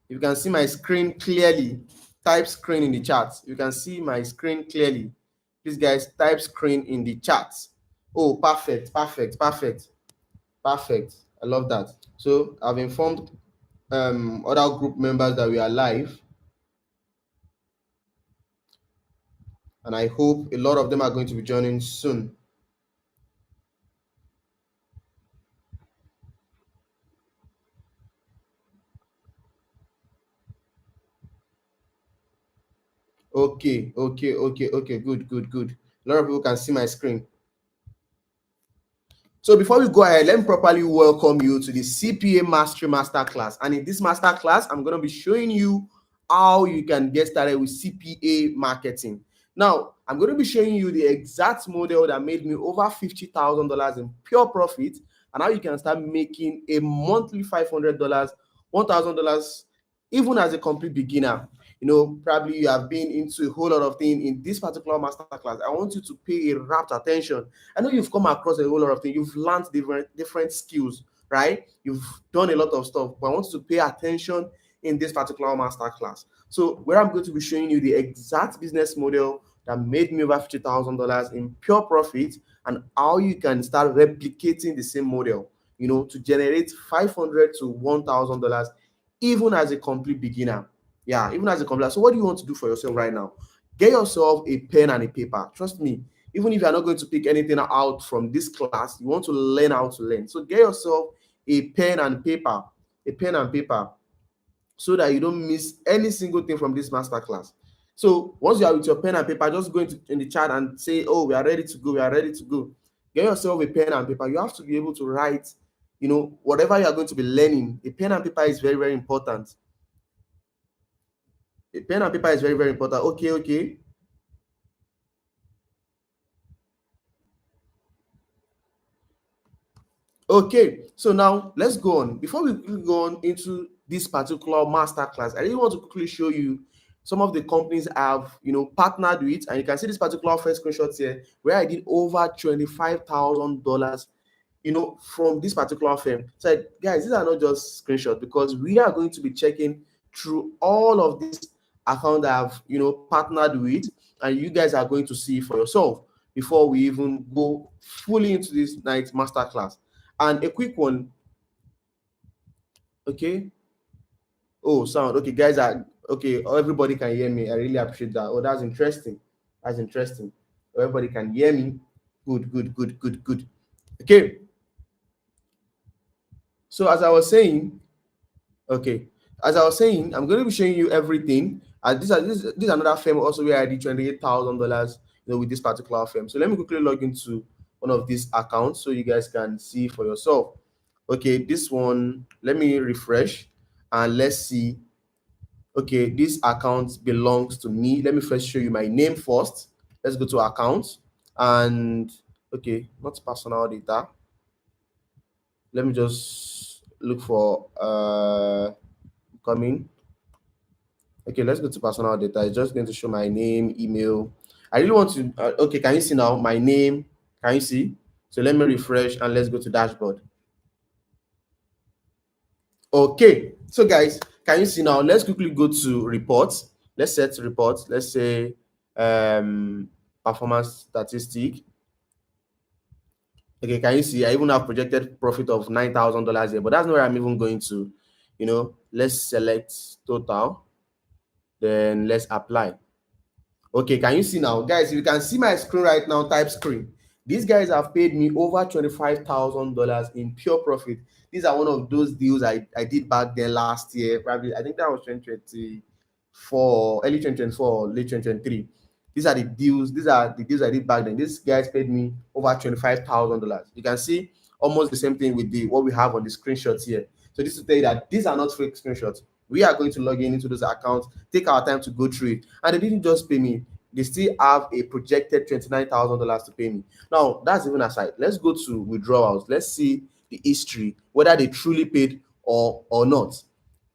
You can see my screen clearly. Type screen in the chat. You can see my screen clearly. Please, guys, type screen in the chat. Oh, perfect, perfect, perfect, perfect. I love that. So I've informed other group members that we are live, and I hope a lot of them are going to be joining soon. Okay, okay, okay, okay. Good, good, good. A lot of people can see my screen. So before we go ahead, let me properly welcome you to the CPA Mastery Masterclass. And in this masterclass, I'm going to be showing you how you can get started with CPA marketing. Now, I'm going to be showing you the exact model that made me over $50,000 in pure profit, and how you can start making a monthly $500, $1,000, even as a complete beginner. Probably you have been into a whole lot of things in this particular masterclass. I want you to pay a rapt attention. I know you've come across a whole lot of things. You've learned different skills, right? You've done a lot of stuff, but I want you to pay attention in this particular masterclass. So where I'm going to be showing you the exact business model that made me over $50,000 in pure profit, and how you can start replicating the same model, to generate $500 to $1,000, even as a complete beginner. Yeah, even as a complete. So what do you want to do for yourself right now? Get yourself a pen and a paper. Trust me, even if you're not going to pick anything out from this class, you want to learn how to learn. So get yourself a pen and paper, so that you don't miss any single thing from this masterclass. So once you are with your pen and paper, just go in the chat and say, oh, we are ready to go, we are ready to go. Get yourself a pen and paper. You have to be able to write, whatever you are going to be learning. A pen and paper is very, very important. A pen and paper is very, very important. Okay, okay. Okay, so now let's go on. Before we go on into this particular masterclass, I really want to quickly show you some of the companies I've partnered with, and you can see this particular first screenshot here, where I did over $25,000 from this particular firm. So guys, these are not just screenshots, because we are going to be checking through all of these accounts that I've partnered with, and you guys are going to see for yourself before we even go fully into this night's masterclass. And a quick one, okay. Oh, sound okay, guys are okay. Everybody can hear me. I really appreciate that. Oh, that's interesting. That's interesting. Everybody can hear me. Good, good, good, good, good. Okay. So as I was saying, I'm going to be showing you everything. This is another firm also where I did $28,000, with this particular firm. So let me quickly log into one of these accounts so you guys can see for yourself. Okay, this one, let me refresh and let's see. Okay, this account belongs to me. Let me first show you my name first. Let's go to accounts, and okay, not personal data. Let me just look for coming. Okay, let's go to personal data. It's just going to show my name, email. I really want to okay, can you see now my name? Can you see? So let me refresh and let's go to dashboard. Okay, so guys, can you see now? Let's quickly go to reports. Let's set reports. Let's say performance statistic. Okay, can you see? I even have projected profit of $9,000 here, but that's not where I'm even going to. Let's select total, then let's apply. Okay, can you see now? Guys, if you can see my screen right now, type screen. These guys have paid me over $25,000 in pure profit. These are one of those deals I did back then last year. Probably, I think that was 2024, early 2024, late 2023. These are the deals I did back then. These guys paid me over $25,000. You can see almost the same thing with what we have on the screenshots here. So this to tell you that these are not fake screenshots. We are going to log into those accounts, take our time to go through it. And they didn't just pay me. They still have a projected $29,000 to pay me. Now, that's even aside. Let's go to withdrawals. Let's see the history, whether they truly paid or not.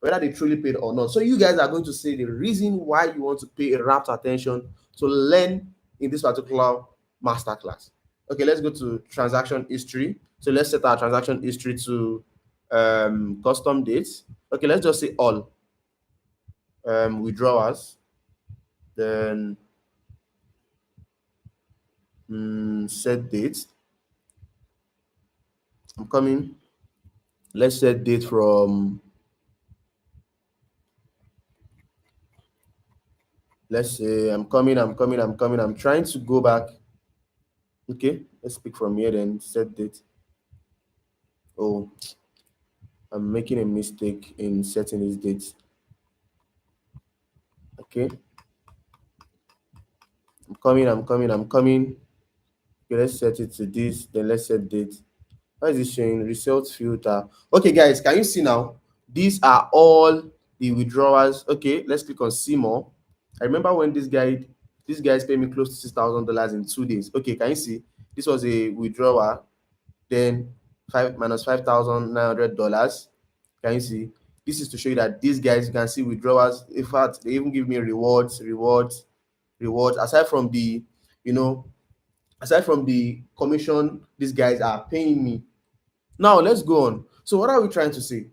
Whether they truly paid or not. So you guys are going to see the reason why you want to pay a rapt attention to learn in this particular masterclass. Okay, let's go to transaction history. So let's set our transaction history to custom dates. Okay, let's just say all. withdrawals, then set date. I'm coming. Let's set date from, let's say I'm coming. I'm trying to go back. Okay, let's pick from here, then set date. Oh, I'm making a mistake in setting this date. Okay, I'm coming. Okay, let's set it to this, then let's set date. Why is it showing results filter? Okay, guys, can you see now? These are all the withdrawals. Okay, let's click on see more. I remember when this guys paid me close to $6,000 in 2 days. Okay, can you see? This was a withdrawal, then five minus $5,900. Can you see? This is to show you that these guys, you can see withdrawals. In fact, they even give me rewards. You know, aside from the commission these guys are paying me. Now let's go on. So what are we trying to say?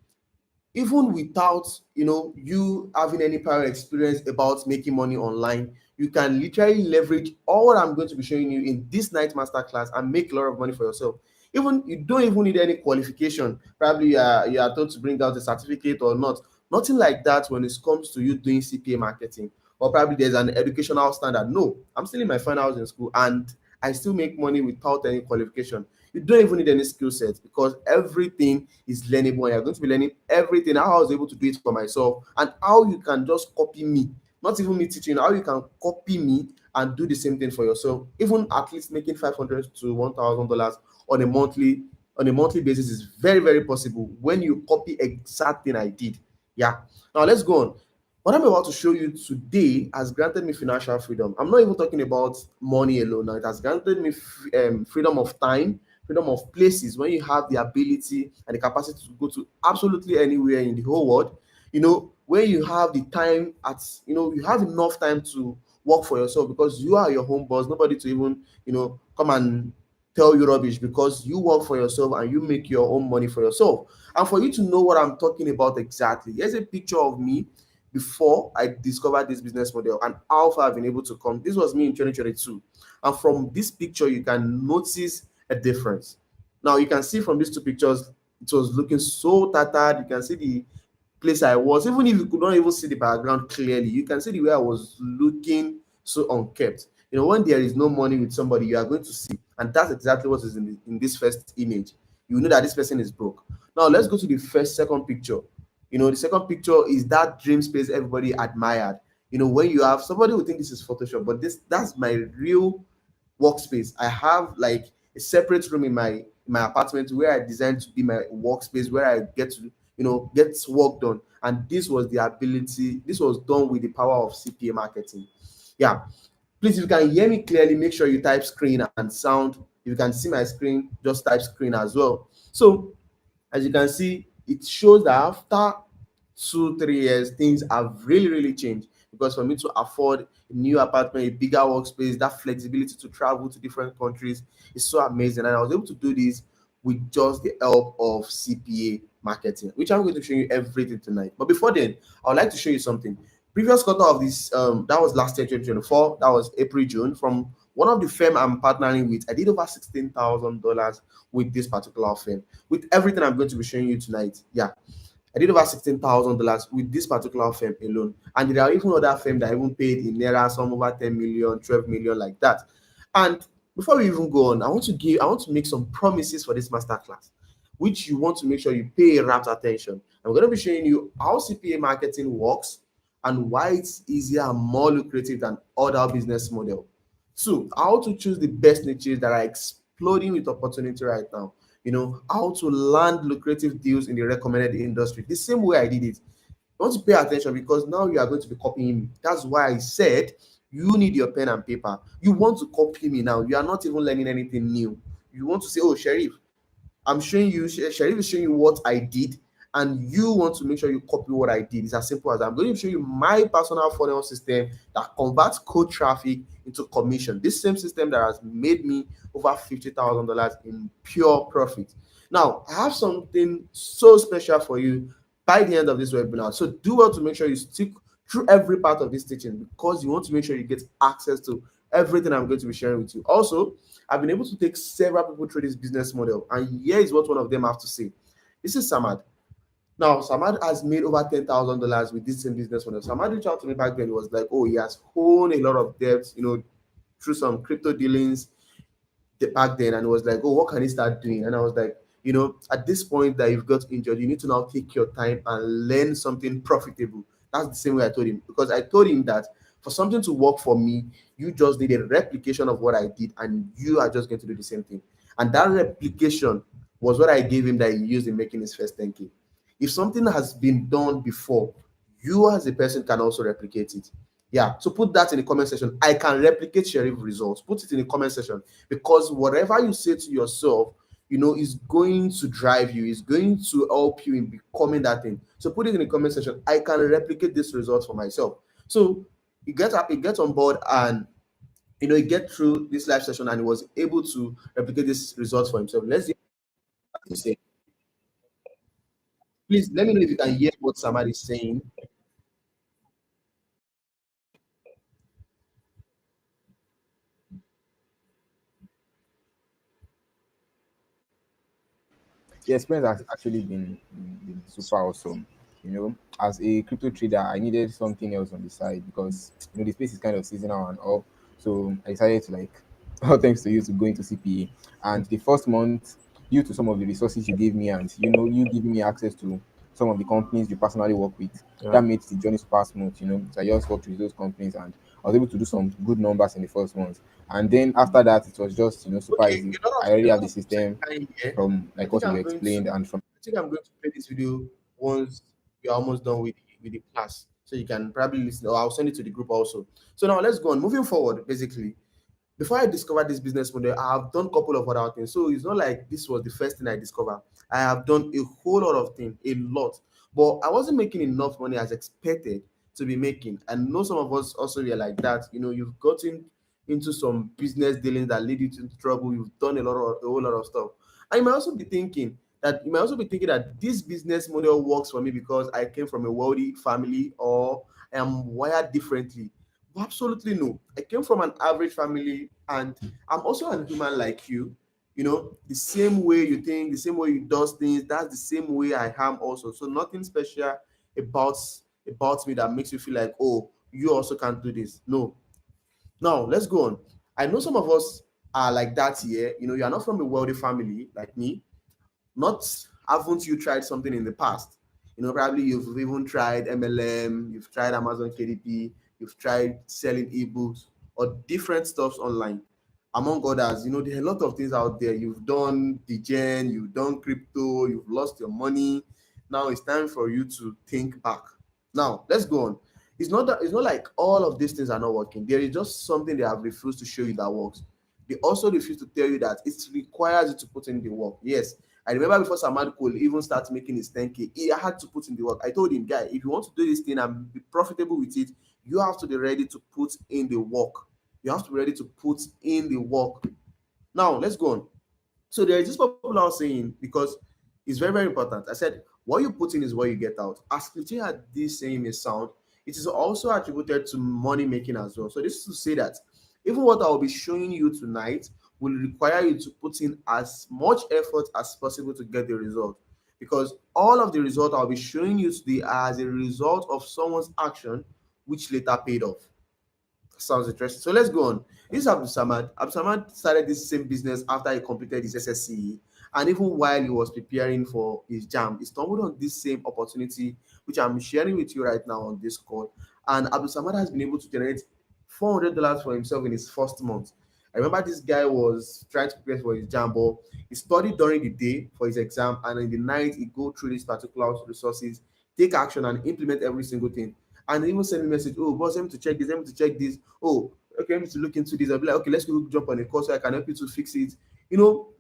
Even without you having any prior experience about making money online, you can literally leverage all what I'm going to be showing you in this night masterclass and make a lot of money for yourself. Even you don't even need any qualification. Probably you are told to bring out a certificate or not. Nothing like that when it comes to you doing CPA marketing. Or probably there's an educational standard. No, I'm still in my final house in school and I still make money without any qualification. You don't even need any skill set because everything is learnable and you're going to be learning everything, how I was able to do it for myself and how you can just copy me, not even me teaching, how you can copy me and do the same thing for yourself. Even at least making $500 to $1,000 on a monthly basis is very, very possible when you copy exact thing I did. Yeah. Now let's go on. What I'm about to show you today has granted me financial freedom. I'm not even talking about money alone. Now, it has granted me freedom of time, freedom of places. When you have the ability and the capacity to go to absolutely anywhere in the whole world, when you have the time you have enough time to work for yourself because you are your home boss. Nobody to even come and tell you rubbish because you work for yourself and you make your own money for yourself. And for you to know what I'm talking about exactly, here's a picture of me before I discovered this business model and how far I've been able to come. This was me in 2022. And from this picture, you can notice a difference. Now, you can see from these two pictures, it was looking so tattered. You can see the place I was, even if you could not even see the background clearly, you can see the way I was looking so unkept. When there is no money with somebody, you are going to see, and that's exactly what is in this first image. You know that this person is broke. Now, let's go to the second picture. The second picture is that dream space everybody admired. When you have somebody who think this is Photoshop, but that's my real workspace. I have like a separate room in my apartment where I designed to be my workspace, where I get to get work done. And this was the ability. This was done with the power of CPA marketing. Yeah. Please, if you can hear me clearly, make sure you type screen and sound. If you can see my screen, just type screen as well. So as you can see, it shows that after 2 3 years things have really changed, because for me to afford a new apartment, a bigger workspace, that flexibility to travel to different countries is so amazing, and I was able to do this with just the help of CPA marketing, which I'm going to show you everything tonight. But before then, I would like to show you something. Previous quarter of this that was last year, 2024, that was April June, from one of the firm I'm partnering with, I did over $16,000 with this particular firm, with everything I'm going to be showing you tonight. Yeah, I did over $16,000 with this particular firm alone. And there are even other firms that even paid in naira, some over 10 million, 12 million, like that. And before we even go on, I want to make some promises for this masterclass, which you want to make sure you pay rapt attention. I'm going to be showing you how CPA marketing works and why it's easier and more lucrative than other business model. Two, how to choose the best niches that are exploding with opportunity right now. How to land lucrative deals in the recommended industry the same way I did it. You want to pay attention because now you are going to be copying me. That's why I said you need your pen and paper. You want to copy me now. You are not even learning anything new. You want to say, oh, Sheriff, I'm showing you, Sharif is showing you what I did, and you want to make sure you copy what I did. It's as simple as that. I'm going to show you my personal funnel system that converts cold traffic into commission. This same system that has made me over $50,000 in pure profit. Now, I have something so special for you by the end of this webinar. So do well to make sure you stick through every part of this teaching because you want to make sure you get access to everything I'm going to be sharing with you. Also, I've been able to take several people through this business model, and here is what one of them have to say. This is Samad. Now, Samad has made over $10,000 with this same business model. Samad reached out to me back then. He was like, "Oh, he has owned a lot of debts, through some crypto dealings back then," and it was like, "Oh, what can he start doing?" And I was like, at this point that you've got injured, you need to now take your time and learn something profitable. That's the same way I told him, because I told him that for something to work for me, you just need a replication of what I did, and you are just going to do the same thing. And that replication was what I gave him that he used in making his first 10K. If something has been done before, you as a person can also replicate it. Yeah, so put that in the comment section. I can replicate Sheriff results. Put it in the comment section, because whatever you say to yourself, is going to drive you, is going to help you in becoming that thing. So put it in the comment section. I can replicate this result for myself. So he gets on board, and he get through this live session, and he was able to replicate this result for himself. Let's see what he say. Please let me know if you can hear what somebody is saying. The experience has actually been super awesome. As a crypto trader, I needed something else on the side because the space is kind of seasonal and all. So I decided to like, all thanks to you, to go into CPA. And the first month, due to some of the resources you gave me, and you giving me access to some of the companies you personally work with, Yeah. that made the journey super smooth. So I just worked with those companies, and I was able to do some good numbers in the first month. And then after that, it was just super Okay, easy. I already a have lot the of people said system kind here. from I like think what you've I'm going to explained and from. I think I'm going to play this video once we are almost done with the class. So you can probably listen, or I'll send it to the group also. So now let's go on. Moving forward, basically, before I discovered this business model, I have done a couple of other things. So it's not like this was the first thing I discovered. I have done a whole lot of things, a lot. But I wasn't making enough money as expected to be making. And know some of us also were like that. You've gotten into some business dealings that lead you to trouble. You've done a whole lot of stuff. And you might also be thinking that this business model works for me because I came from a wealthy family, or I am wired differently. Absolutely no. I came from an average family, and I'm also a human like you. The same way you think, the same way you do things, that's the same way I am also. So nothing special about about me that makes you feel like, oh, you also can't do this. No. Now let's go on. I know some of us are like that here. You are not from a wealthy family like me. Not haven't you tried something in the past? Probably you've even tried MLM, you've tried Amazon KDP, you've tried selling ebooks or different stuffs online, among others. There are a lot of things out there. You've done degen, you've done crypto, you've lost your money. Now it's time for you to think back. Now let's go on. It's not like all of these things are not working. There is just something they have refused to show you that works. They also refuse to tell you that it requires you to put in the work. Yes, I remember before Samad could even start making his 10K, he had to put in the work. I told him, guy, if you want to do this thing and be profitable with it, you have to be ready to put in the work. You have to be ready to put in the work. Now, let's go on. So there is this popular saying, because it's very, very important. I said, what you put in is what you get out. As cliche as this saying may sound, it is also attributed to money making as well. So this is to say that even what I will be showing you tonight will require you to put in as much effort as possible to get the result. Because all of the result I'll be showing you today are as a result of someone's action, which later paid off. Sounds interesting. So let's go on. This is Abdul Samad. Abdul Samad started this same business after he completed his SSCE. And even while he was preparing for his jam, he stumbled on this same opportunity, which I'm sharing with you right now on this call. And Abdul Samad has been able to generate $400 for himself in his first month. I remember this guy was trying to prepare for his jam, but he studied during the day for his exam, and in the night he go through these particular resources, take action, and implement every single thing. And he even send me a message, oh boss, let me to check this, let me to check this. Oh, okay, let me to look into this. I'll be like, okay, let's go jump on a course so I can help you to fix it.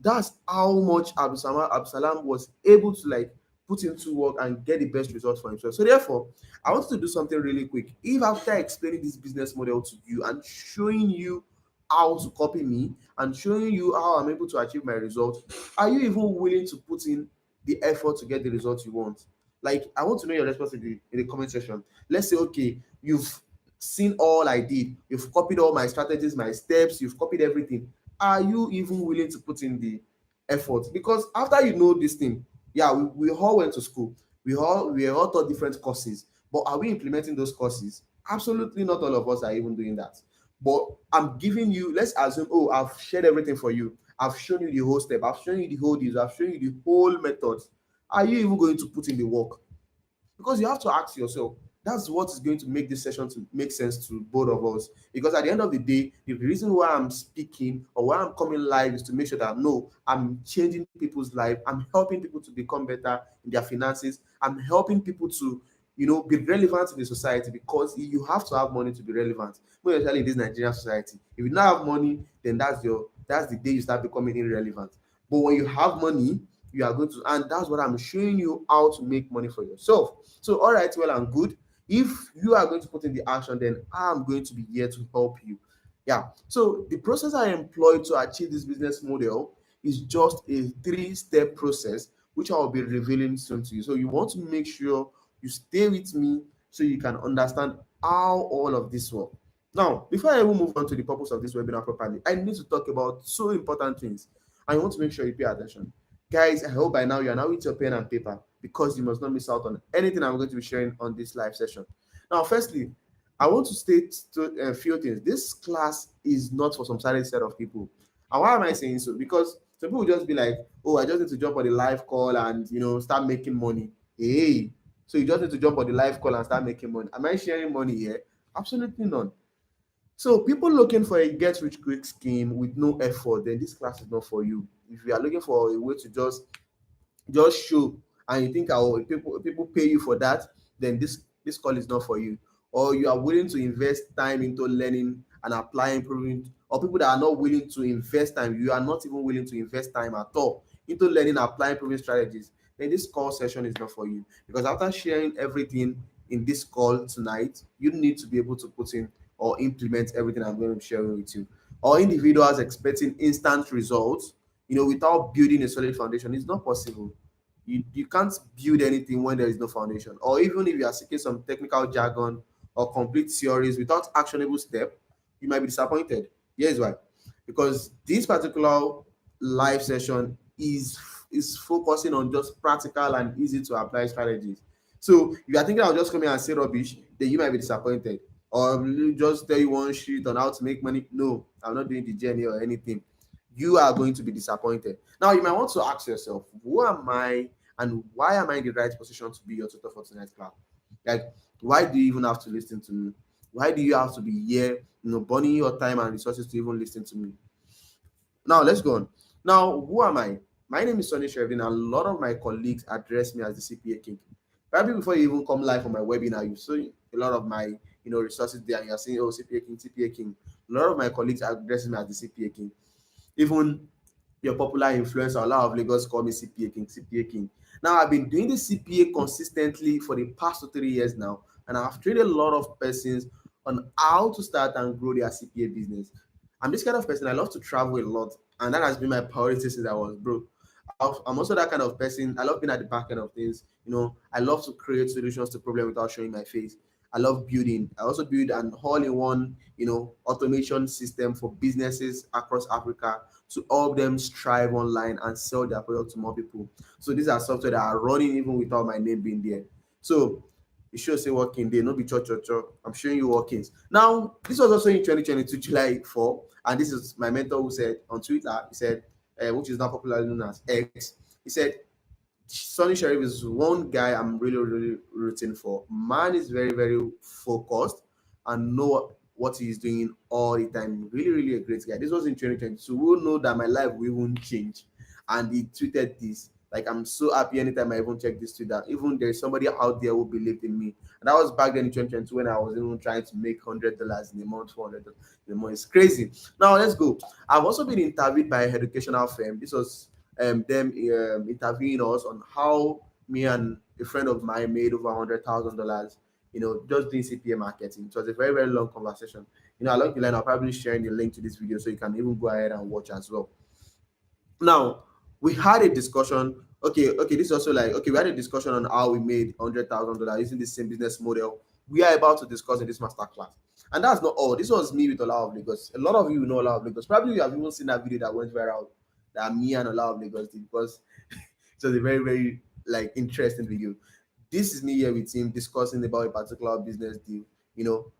That's how much Absalam was able to like put into work and get the best results for himself. So therefore, I wanted to do something really quick. If after explaining this business model to you and showing you how to copy me and showing you how I'm able to achieve my results, are you even willing to put in the effort to get the results you want? Like, I want to know your response in the comment section. Let's say, okay, you've seen all I did, you've copied all my strategies, my steps, you've copied everything. Are you even willing to put in the effort? Because after you know this thing, yeah, we all went to school, we all taught different courses, but are we implementing those courses? Absolutely not. All of us are even doing that. But I'm giving you, let's assume, oh, I've shared everything for you, I've shown you the whole step, I've shown you the whole this, I've shown you the whole methods. Are you even going to put in the work? Because you have to ask yourself. That's what is going to make this session to make sense to both of us. Because at the end of the day, the reason why I'm speaking or why I'm coming live is to make sure that no, I'm changing people's life. I'm helping people to become better in their finances. I'm helping people to, be relevant in the society, because you have to have money to be relevant. More especially in this Nigerian society. If you don't have money, then that's the day you start becoming irrelevant. But when you have money, you are going to, and that's what I'm showing you, how to make money for yourself. So, all right, well and good. If you are going to put in the action, then I'm going to be here to help you. Yeah. So the process I employ to achieve this business model is just a three-step process, which I will be revealing soon to you. So you want to make sure you stay with me so you can understand how all of this works. Now, before I even move on to the purpose of this webinar properly, I need to talk about so important things. I want to make sure you pay attention. Guys, I hope by now you are now with your pen and paper, because you must not miss out on anything I'm going to be sharing on this live session. Now, firstly, I want to state a few things. This class is not for some certain set of people. And why am I saying so? Because some people will just be like, oh, I just need to jump on the live call and start making money. Hey, so you just need to jump on the live call and start making money. Am I sharing money here? Absolutely not. So people looking for a get rich quick scheme with no effort, then this class is not for you. If you are looking for a way to just show, and you think people pay you for that, then this call is not for you. Or you are willing to invest time into learning and applying, improving, or people that are not willing to invest time, you are not even willing to invest time at all into learning, applying, improving strategies, then this call session is not for you. Because after sharing everything in this call tonight, you need to be able to put in or implement everything I'm going to be sharing with you. Or individuals expecting instant results, without building a solid foundation, it's not possible. You can't build anything when there is no foundation. Or even if you are seeking some technical jargon or complete theories without actionable step, you might be disappointed. Here's why. Because this particular live session is focusing on just practical and easy to apply strategies. So if you are thinking I'll just come here and say rubbish, then you might be disappointed. Or just tell you one sheet on how to make money. No, I'm not doing the journey or anything. You are going to be disappointed. Now you might want to ask yourself, who am I and why am I in the right position to be your tutor for tonight's class? Like, why do you even have to listen to me? Why do you have to be here, burning your time and resources to even listen to me? Now let's go on. Now, who am I? My name is Sonny Shervin, and a lot of my colleagues address me as the CPA King. Probably before you even come live on my webinar, you saw a lot of my resources there, and you're saying, oh, CPA King, CPA King. A lot of my colleagues address me as the CPA King. Even your popular influencer, a lot of Lagos call me CPA King, CPA King. Now, I've been doing the CPA consistently for the past 2 3 years now, and I've trained a lot of persons on how to start and grow their CPA business. I'm this kind of person, I love to travel a lot, and that has been my priority since I was broke. I'm also that kind of person. I love being at the back end of things. I love to create solutions to problems without showing my face. I love building. I also build an all-in-one, automation system for businesses across Africa to help them strive online and sell their product to more people. So these are software that are running even without my name being there. So it shows say working day, no be cho cho cho. I'm showing you workings. Now, this was also in 2022, July 4, and this is my mentor who said on Twitter, he said, which is now popularly known as X, he said, Sonny Sharif is one guy I'm really, really rooting for. Man is very, very focused and know what he's doing all the time. Really, really a great guy. This was in 2022. We'll know that my life will even change. And he tweeted this. Like, I'm so happy anytime I even check this Twitter. Even there's somebody out there who believed in me. And that was back then in 2022 when I was even trying to make $100 in a month, $400 in a month. It's crazy. Now, let's go. I've also been interviewed by an educational firm. This was them interviewing us on how me and a friend of mine made over $100,000, just doing CPA marketing. It was a very, very long conversation. Along the line, I'll probably share the link to this video so you can even go ahead and watch as well. Now, we had a discussion Okay, this is also like, okay, we had a discussion on how we made $100,000 using the same business model we are about to discuss in this masterclass. And that's not all. This was me with Ola of Lagos. A lot of you know Ola of Lagos. Probably you have even seen that video that went viral that me and Ola of Lagos did, because it was a very, very like interesting video. This is me here with him discussing about a particular business deal, you know.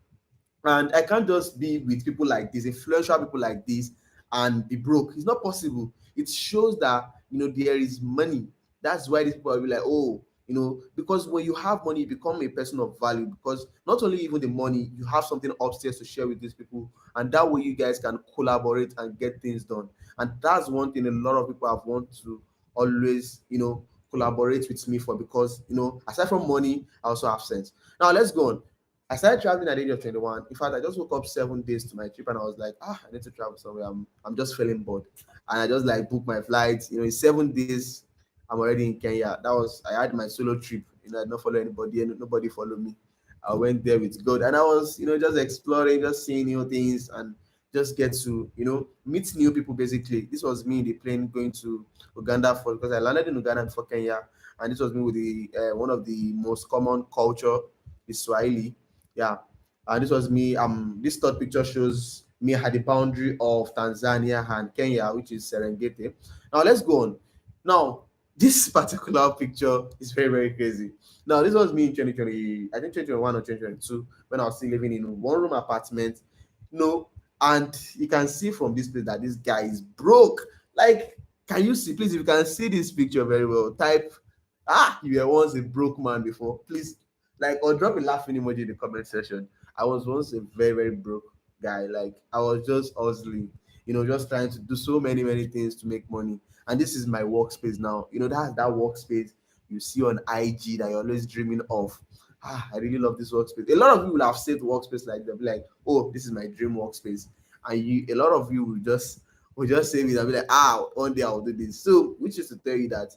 And I can't just be with people like this, influential people like this, and be broke. It's not possible. It shows that, there is money. That's why these people will be like, oh, because when you have money, you become a person of value. Because not only even the money, you have something upstairs to share with these people, and that way you guys can collaborate and get things done. And that's one thing a lot of people have want to always, collaborate with me for, because aside from money, I also have sense. Now let's go on. I started traveling at the age of 21. In fact, I just woke up 7 days to my trip and I was like, I need to travel somewhere. I'm just feeling bored. And I just like booked my flights. In 7 days, I'm already in Kenya. I had my solo trip. I did not follow anybody, and nobody followed me. I went there with God, and I was, just exploring, just seeing new things, and just get to, meet new people. Basically, this was me in the plane going to Uganda, for because I landed in Uganda before Kenya, and this was me with the one of the most common culture, the Swahili. Yeah. And this was me. This third picture shows me at the boundary of Tanzania and Kenya, which is Serengeti. Now let's go on. Now, this particular picture is very, very crazy. Now, this was me in 2020, I think 2021 or 2022, when I was still living in a one-room apartment. And you can see from this place that this guy is broke. Like, can you see? Please, if you can see this picture very well, type, you were once a broke man before. Please, like, or drop a laughing emoji in the comment section. I was once a very, very broke guy. Like, I was just hustling, just trying to do so many, many things to make money. And this is my workspace now. That's that workspace you see on IG that you're always dreaming of. I really love this workspace. A lot of you will have saved workspace like they'll be like, oh, this is my dream workspace. And a lot of you will just save it and be like, one day I'll do this. So, which is to tell you that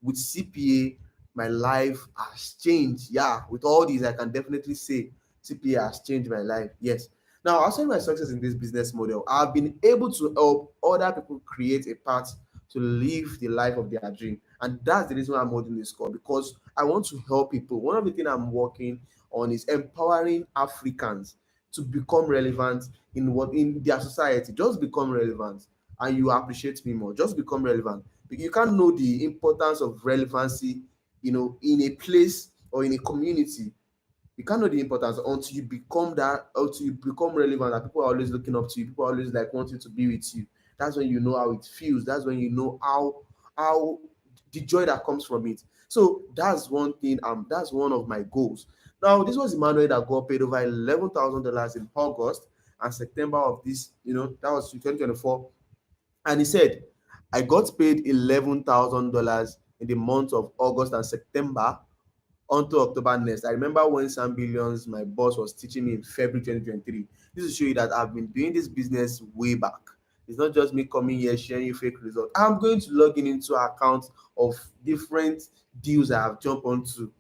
with CPA, my life has changed. Yeah, with all these, I can definitely say CPA has changed my life. Yes. Now, outside my success in this business model, I've been able to help other people create a path to live the life of their dream. And that's the reason why I'm holding this call, because I want to help people. One of the things I'm working on is empowering Africans to become relevant in their society. Just become relevant, and you appreciate me more. Just become relevant. You can't know the importance of relevancy, in a place or in a community. You can't know the importance until you become that, until you become relevant, that people are always looking up to you, people are always like wanting to be with you. That's when you know how it feels. That's when you know how the joy that comes from it. So that's one thing. That's one of my goals. Now, this was Emmanuel that got paid over $11,000 in August and September of this. That was 2024, and he said, I got paid $11,000 in the month of August and September onto October next. I remember when Sam Billions, my boss, was teaching me in February 2023. This will show you that I've been doing this business way back. It's not just me coming here sharing you fake results. I'm going to log in into accounts of different deals I have jumped onto,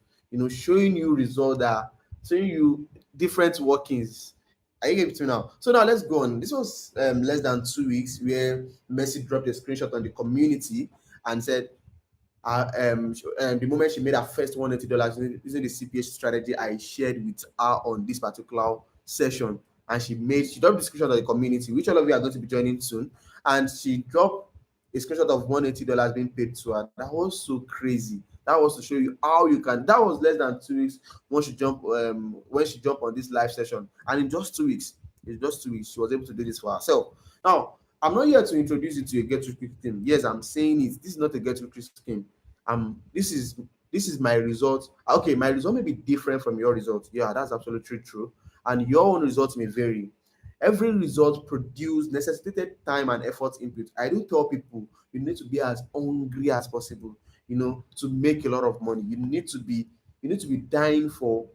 showing you results that showing you different workings. Are you getting to me now? So now let's go on. This was less than 2 weeks where Messi dropped a screenshot on the community and said, the moment she made her first $180 using the CPA strategy I shared with her on this particular session, and she dropped the screenshot of the community, which all of you are going to be joining soon, and she dropped a screenshot of $180 being paid to her. That was so crazy. That was to show you how you can. That was less than 2 weeks when she jumped on this live session, and in just 2 weeks, she was able to do this for herself. Now, I'm not here to introduce you to a get rich quick scheme. Yes, I'm saying it. This is not a get rich quick scheme. This is my result. Okay, my result may be different from your result. Yeah, that's absolutely true. And your own results may vary. Every result produced necessitated time and effort input. I do tell people you need to be as hungry as possible, to make a lot of money. You need to be dying for,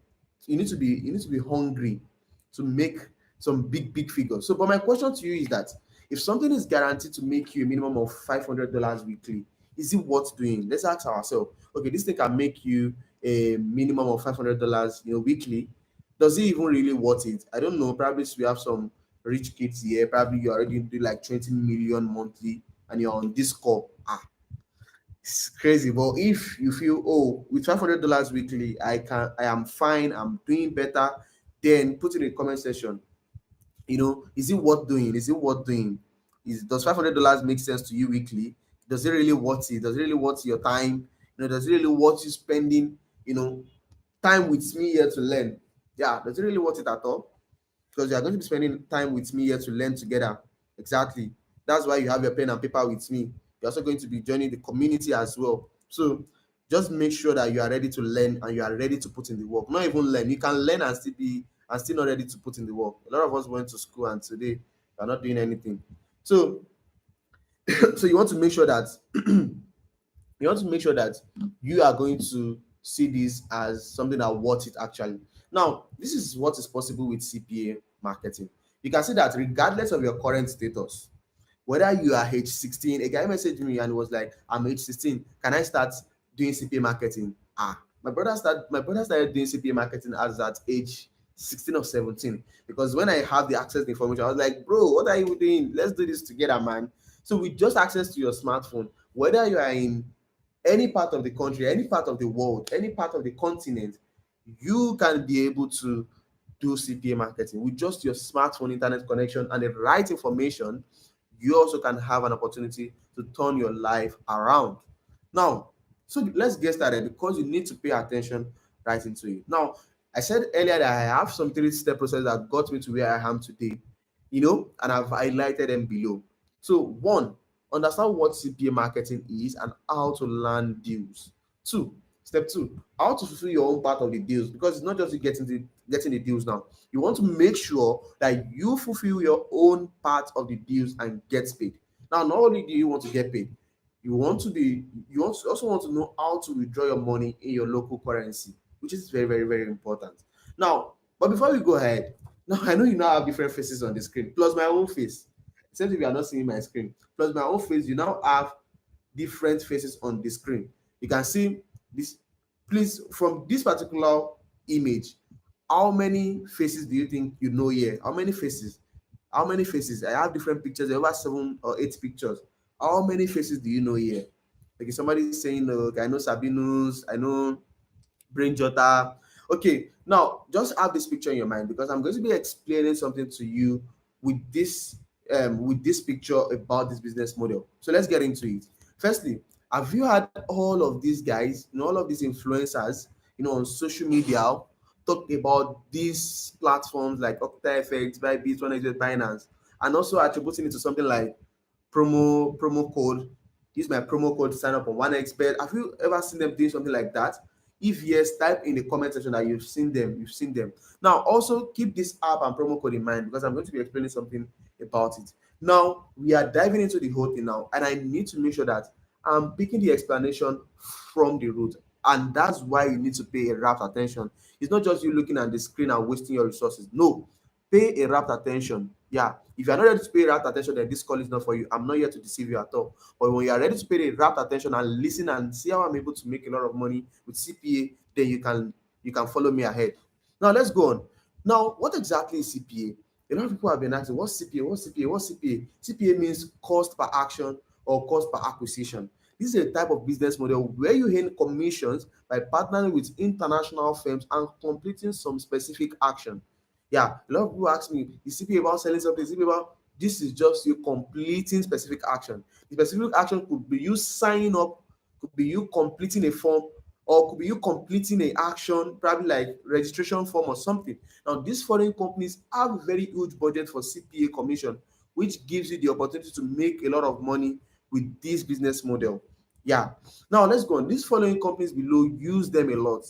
you need to be hungry to make some big, big figures. So, but my question to you is that if something is guaranteed to make you a minimum of $500 weekly, is it worth doing? Let's ask ourselves, okay, this thing can make you a minimum of $500, weekly. Does it even really worth it? I don't know. Probably we have some rich kids here. Probably you already do like 20 million monthly and you're on this call. It's crazy. But if you feel, oh, with $500 weekly, I am fine, I'm doing better, then put in a comment section. Is it worth doing? Is it worth doing? Does $500 make sense to you weekly? Does it really worth it? Does it really worth your time? Does it really worth you spending, you know, time with me here to learn? Yeah, does it really worth it at all? Because you are going to be spending time with me here to learn together. Exactly. That's why you have your pen and paper with me. You're also going to be joining the community as well. So just make sure that you are ready to learn and you are ready to put in the work. Not even learn. You can learn and still not ready to put in the work. A lot of us went to school and today are not doing anything. So so you want to make sure that you want to make sure that you are going to see this as something that worth it actually. Now, this is what is possible with CPA marketing. You can see that regardless of your current status, whether you are age 16, a guy messaged me and was like, I'm age 16, can I start doing CPA marketing? My brother started doing CPA marketing as at age 16 or 17, because when I have the access to information, I was like, bro, what are you doing? Let's do this together, man. So with just access to your smartphone, whether you are in any part of the country, any part of the world, any part of the continent, you can be able to do CPA marketing with just your smartphone internet connection and the right information. You also can have an opportunity to turn your life around. Now, so let's get started, because you need to pay attention right into it. Now, I said earlier that I have some three-step process that got me to where I am today, and I've highlighted them below. So, one, understand what CPA marketing is and how to land deals. Two, step two, how to fulfill your own part of the deals, because it's not just you getting the deals now. You want to make sure that you fulfill your own part of the deals and get paid. Now, not only do you want to get paid, you also want to know how to withdraw your money in your local currency, which is very, very, very important. Now, but before we go ahead, now I know you now have different faces on the screen, plus my own face. Except if you are not seeing my screen, plus my own face, you now have different faces on the screen. You can see this. Please, from this particular image, how many faces do you think you know here? How many faces? How many faces? I have different pictures, over 7 or 8 pictures. How many faces do you know here? Like if somebody is saying, okay, I know Sabinus, I know Brain Jota. Okay, now just have this picture in your mind, because I'm going to be explaining something to you with this picture about this business model. So let's get into it. Firstly, have you had all of these guys, all of these influencers, on social media talk about these platforms like OctaFX, Bybit, Binance, and also attributing it to something like promo code. Use my promo code to sign up on OneXBet. Have you ever seen them doing something like that? If yes, type in the comment section that you've seen them. You've seen them. Now, also keep this app and promo code in mind, because I'm going to be explaining something about it. Now, we are diving into the whole thing now, and I need to make sure that I'm picking the explanation from the root. And that's why you need to pay a rapt attention. It's not just you looking at the screen and wasting your resources. No, pay a rapt attention. Yeah, if you're not ready to pay rapt attention, then this call is not for you. I'm not here to deceive you at all. But when you are ready to pay the rapt attention and listen and see how I'm able to make a lot of money with CPA, then you can follow me ahead. Now let's go on. Now, what exactly is CPA? A lot of people have been asking, what's CPA? What's CPA? What's CPA? CPA means cost per action or cost per acquisition. This is a type of business model where you earn commissions by partnering with international firms and completing some specific action. Yeah, a lot of people ask me, is CPA about selling something? Is CPA about this? Is just you completing specific action. The specific action could be you signing up, could be you completing a form, or could be you completing a action, probably like registration form or something. Now, these foreign companies have a very huge budget for CPA commission, which gives you the opportunity to make a lot of money with this business model. Yeah. Now let's go on. These following companies below use them a lot.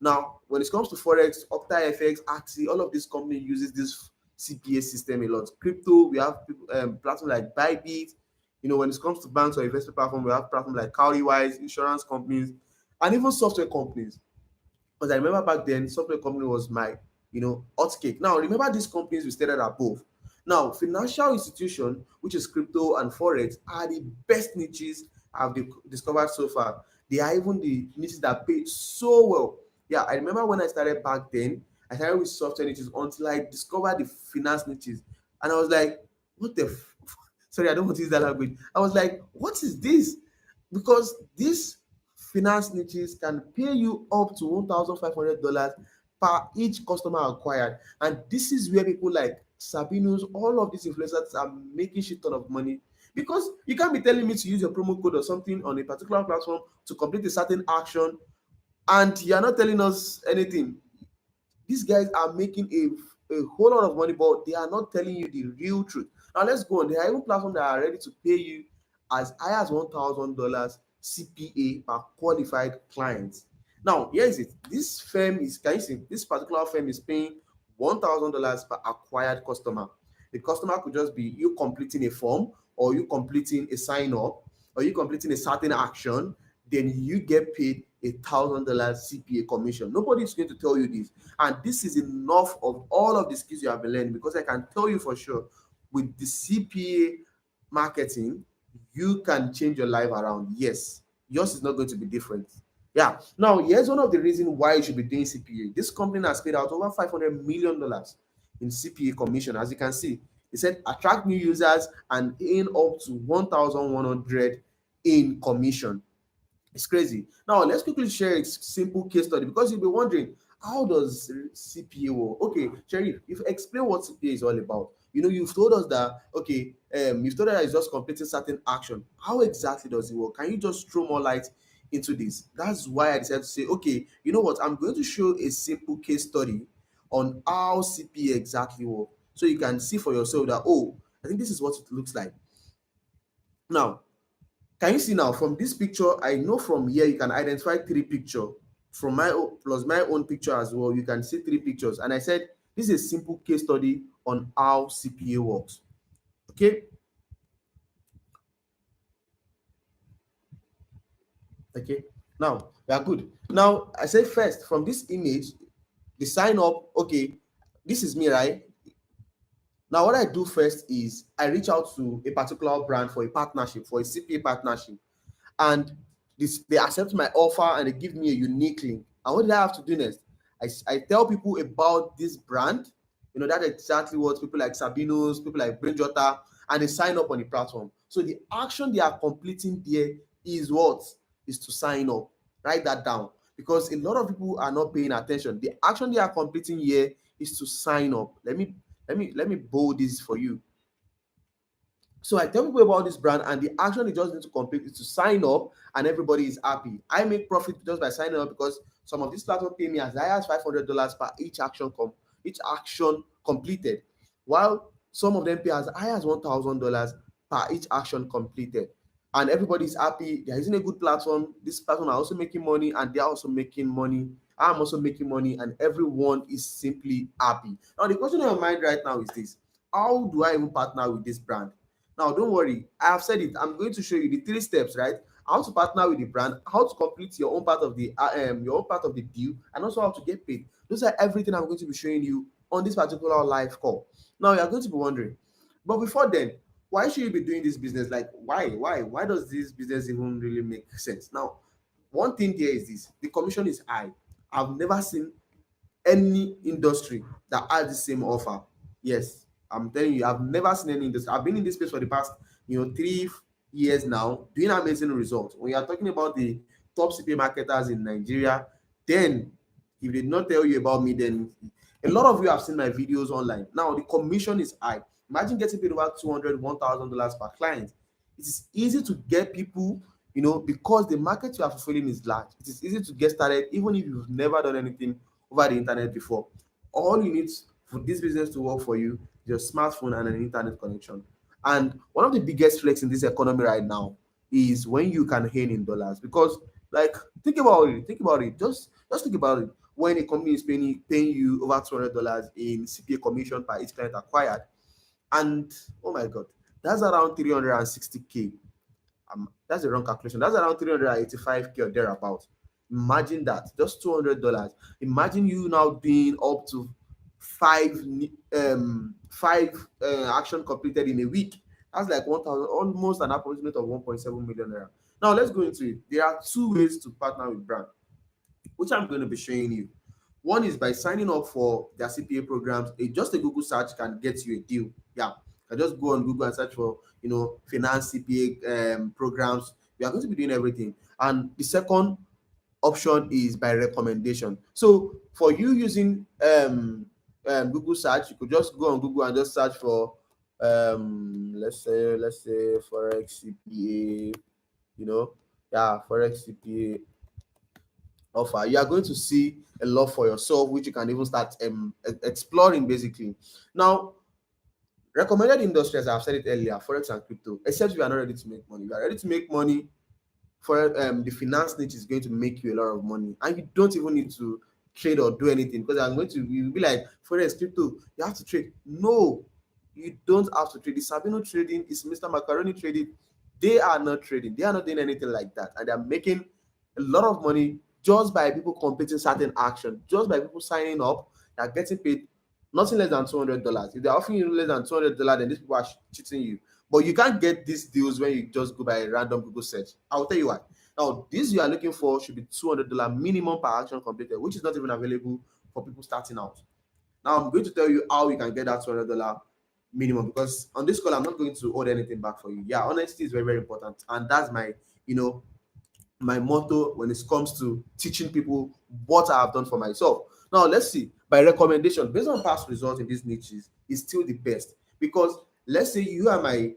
Now, when it comes to Forex, OctaFX, Axie, all of these companies uses this CPA system a lot. Crypto, we have people, platforms like Bybit. When it comes to banks or investment platform, we have platforms like Cowrywise, insurance companies, and even software companies. Because I remember back then, software company was my, hot cake. Now, remember these companies we stated above. Now, financial institution, which is crypto and forex, are the best niches I've discovered so far. They are even the niches that pay so well. Yeah, I remember when I started back then, I started with software niches until I discovered the finance niches. And I was like, what the sorry, I don't want to use that language. I was like, what is this? because these finance niches can pay you up to $1,500 per each customer acquired. And this is where people like Sabinos, all of these influencers are making shit ton of money, because you can't be telling me to use your promo code or something on a particular platform to complete a certain action, and you're not telling us anything. These guys are making a whole lot of money, but they are not telling you the real truth. Now let's go on. There are even platforms that are ready to pay you as high as $1,000 CPA per qualified client. Now, here is it. This firm is, can you see, this particular firm is paying $1,000 per acquired customer. The customer could just be you completing a form, or you completing a sign up, or you completing a certain action, then you get paid $1,000 CPA commission. Nobody is going to tell you this. And this is enough of all of the skills you have been learning, because I can tell you for sure, with the CPA marketing, you can change your life around. Yes, yours is not going to be different. Yeah. Now, here's one of the reasons why you should be doing CPA. This company has paid out over $500 million in CPA commission. As you can see, they said attract new users and earn up to 1,100 in commission. It's crazy. Now, let's quickly share a simple case study, because you'll be wondering, how does CPA work? Okay, Sherry, you've explained what CPA is all about. You've told us that, okay, you've told us that it's just completing certain action. How exactly does it work? Can you just throw more light into this? That's why I decided to say, okay, you know what? I'm going to show a simple case study on how CPA exactly work, so you can see for yourself that, oh, I think this is what it looks like. Now, can you see now from this picture? I know from here you can identify three pictures from my own plus my own picture as well. You can see three pictures, and I said this is a simple case study on how CPA works. Okay, okay. Now we are good. Now I said first from this image, the sign up. Okay, this is me, right? Now what I do first is I reach out to a particular brand for a partnership, for a CPA partnership, and they accept my offer and they give me a unique link. And what did I have to do next? I tell people about this brand. That's exactly what people like Sabinos, people like Brainjota, and they sign up on the platform. So the action they are completing there is what? Is to sign up. Write that down, because a lot of people are not paying attention. The action they are completing here is to sign up. Let me bold this for you. So I tell people about this brand, and the action they just need to complete is to sign up, and everybody is happy. I make profit just by signing up, because some of these platforms pay me as high as $500 per each action completed, while some of them pay as high as $1,000 per each action completed. And everybody is happy. They're using a good platform. This platform are also making money, and they're also making money. I'm also making money, and everyone is simply happy. Now, the question in my mind right now is this: how do I even partner with this brand? Now, don't worry, I have said it. I'm going to show you the three steps, right? How to partner with the brand, how to complete your own part of the deal, and also how to get paid. Those are everything I'm going to be showing you on this particular live call. Now, you're going to be wondering, but before then, why should you be doing this business? Like, why does this business even really make sense? Now, one thing there is this: the commission is high. I've never seen any industry that has the same offer. Yes, I'm telling you, I've never seen any industry. I've been in this space for the past 3 years now, doing amazing results. When you are talking about the top CPA marketers in Nigeria, then if they did not tell you about me, then a lot of you have seen my videos online. Now the commission is high. Imagine getting paid over $200,000 per client. It is easy to get people, because the market you are fulfilling is large. It is easy to get started even if you've never done anything over the internet before. All you need for this business to work for you is your smartphone and an internet connection. And one of the biggest flex in this economy right now is when you can earn in dollars. Because, like, think about it. Think about it. Just think about it. When a company is paying you over $200 in CPA commission per each client acquired, and oh my god, that's around 360K. That's the wrong calculation. That's around 385K or thereabout. Imagine that, just $200. Imagine you now doing up to five action completed in a week. That's like 1,000, almost an approximate of 1.7 million naira. Now let's go into it. There are two ways to partner with brand, which I'm going to be showing you. One is by signing up for their CPA programs. Just a Google search can get you a deal. Yeah, you can just go on Google and search for finance CPA programs. We are going to be doing everything. And the second option is by recommendation. So for you using Google search, you could just go on Google and just search for let's say forex CPA, you know, yeah, forex CPA offer. You are going to see a lot for yourself, which you can even start exploring basically. Now, recommended industries, I've said it earlier, forex and crypto. Except you are not ready to make money. If you are ready to make money, for the finance niche is going to make you a lot of money, and you don't even need to trade or do anything, because I'm going to, you'll be like, forex, crypto, you have to trade. No, you don't have to trade. It's Sabino trading, it's Mr. Macaroni trading. They are not trading, they are not doing anything like that, and they're making a lot of money just by people completing certain action, just by people signing up. They're getting paid nothing less than $200. If they're offering you less than $200, then these people are cheating you. But you can't get these deals when you just go by a random Google search. I'll tell you why. Now, this you are looking for should be $200 minimum per action completed, which is not even available for people starting out. Now, I'm going to tell you how you can get that $200 minimum, because on this call, I'm not going to hold anything back for you. Yeah, honesty is very, very important. And that's my, you know, my motto when it comes to teaching people what I have done for myself. Now, let's see. By recommendation, based on past results in these niches, is still the best. Because let's say you are my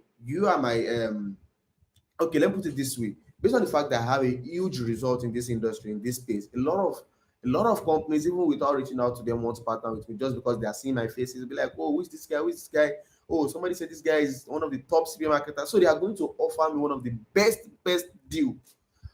okay, let me put it this way. Based on the fact that I have a huge result in this industry, in this space, a lot of companies, even without reaching out to them, want to partner with me just because they are seeing my faces, be like, oh, who's this guy? Who's this guy? Oh, somebody said this guy is one of the top CPA marketers. So they are going to offer me one of the best deal.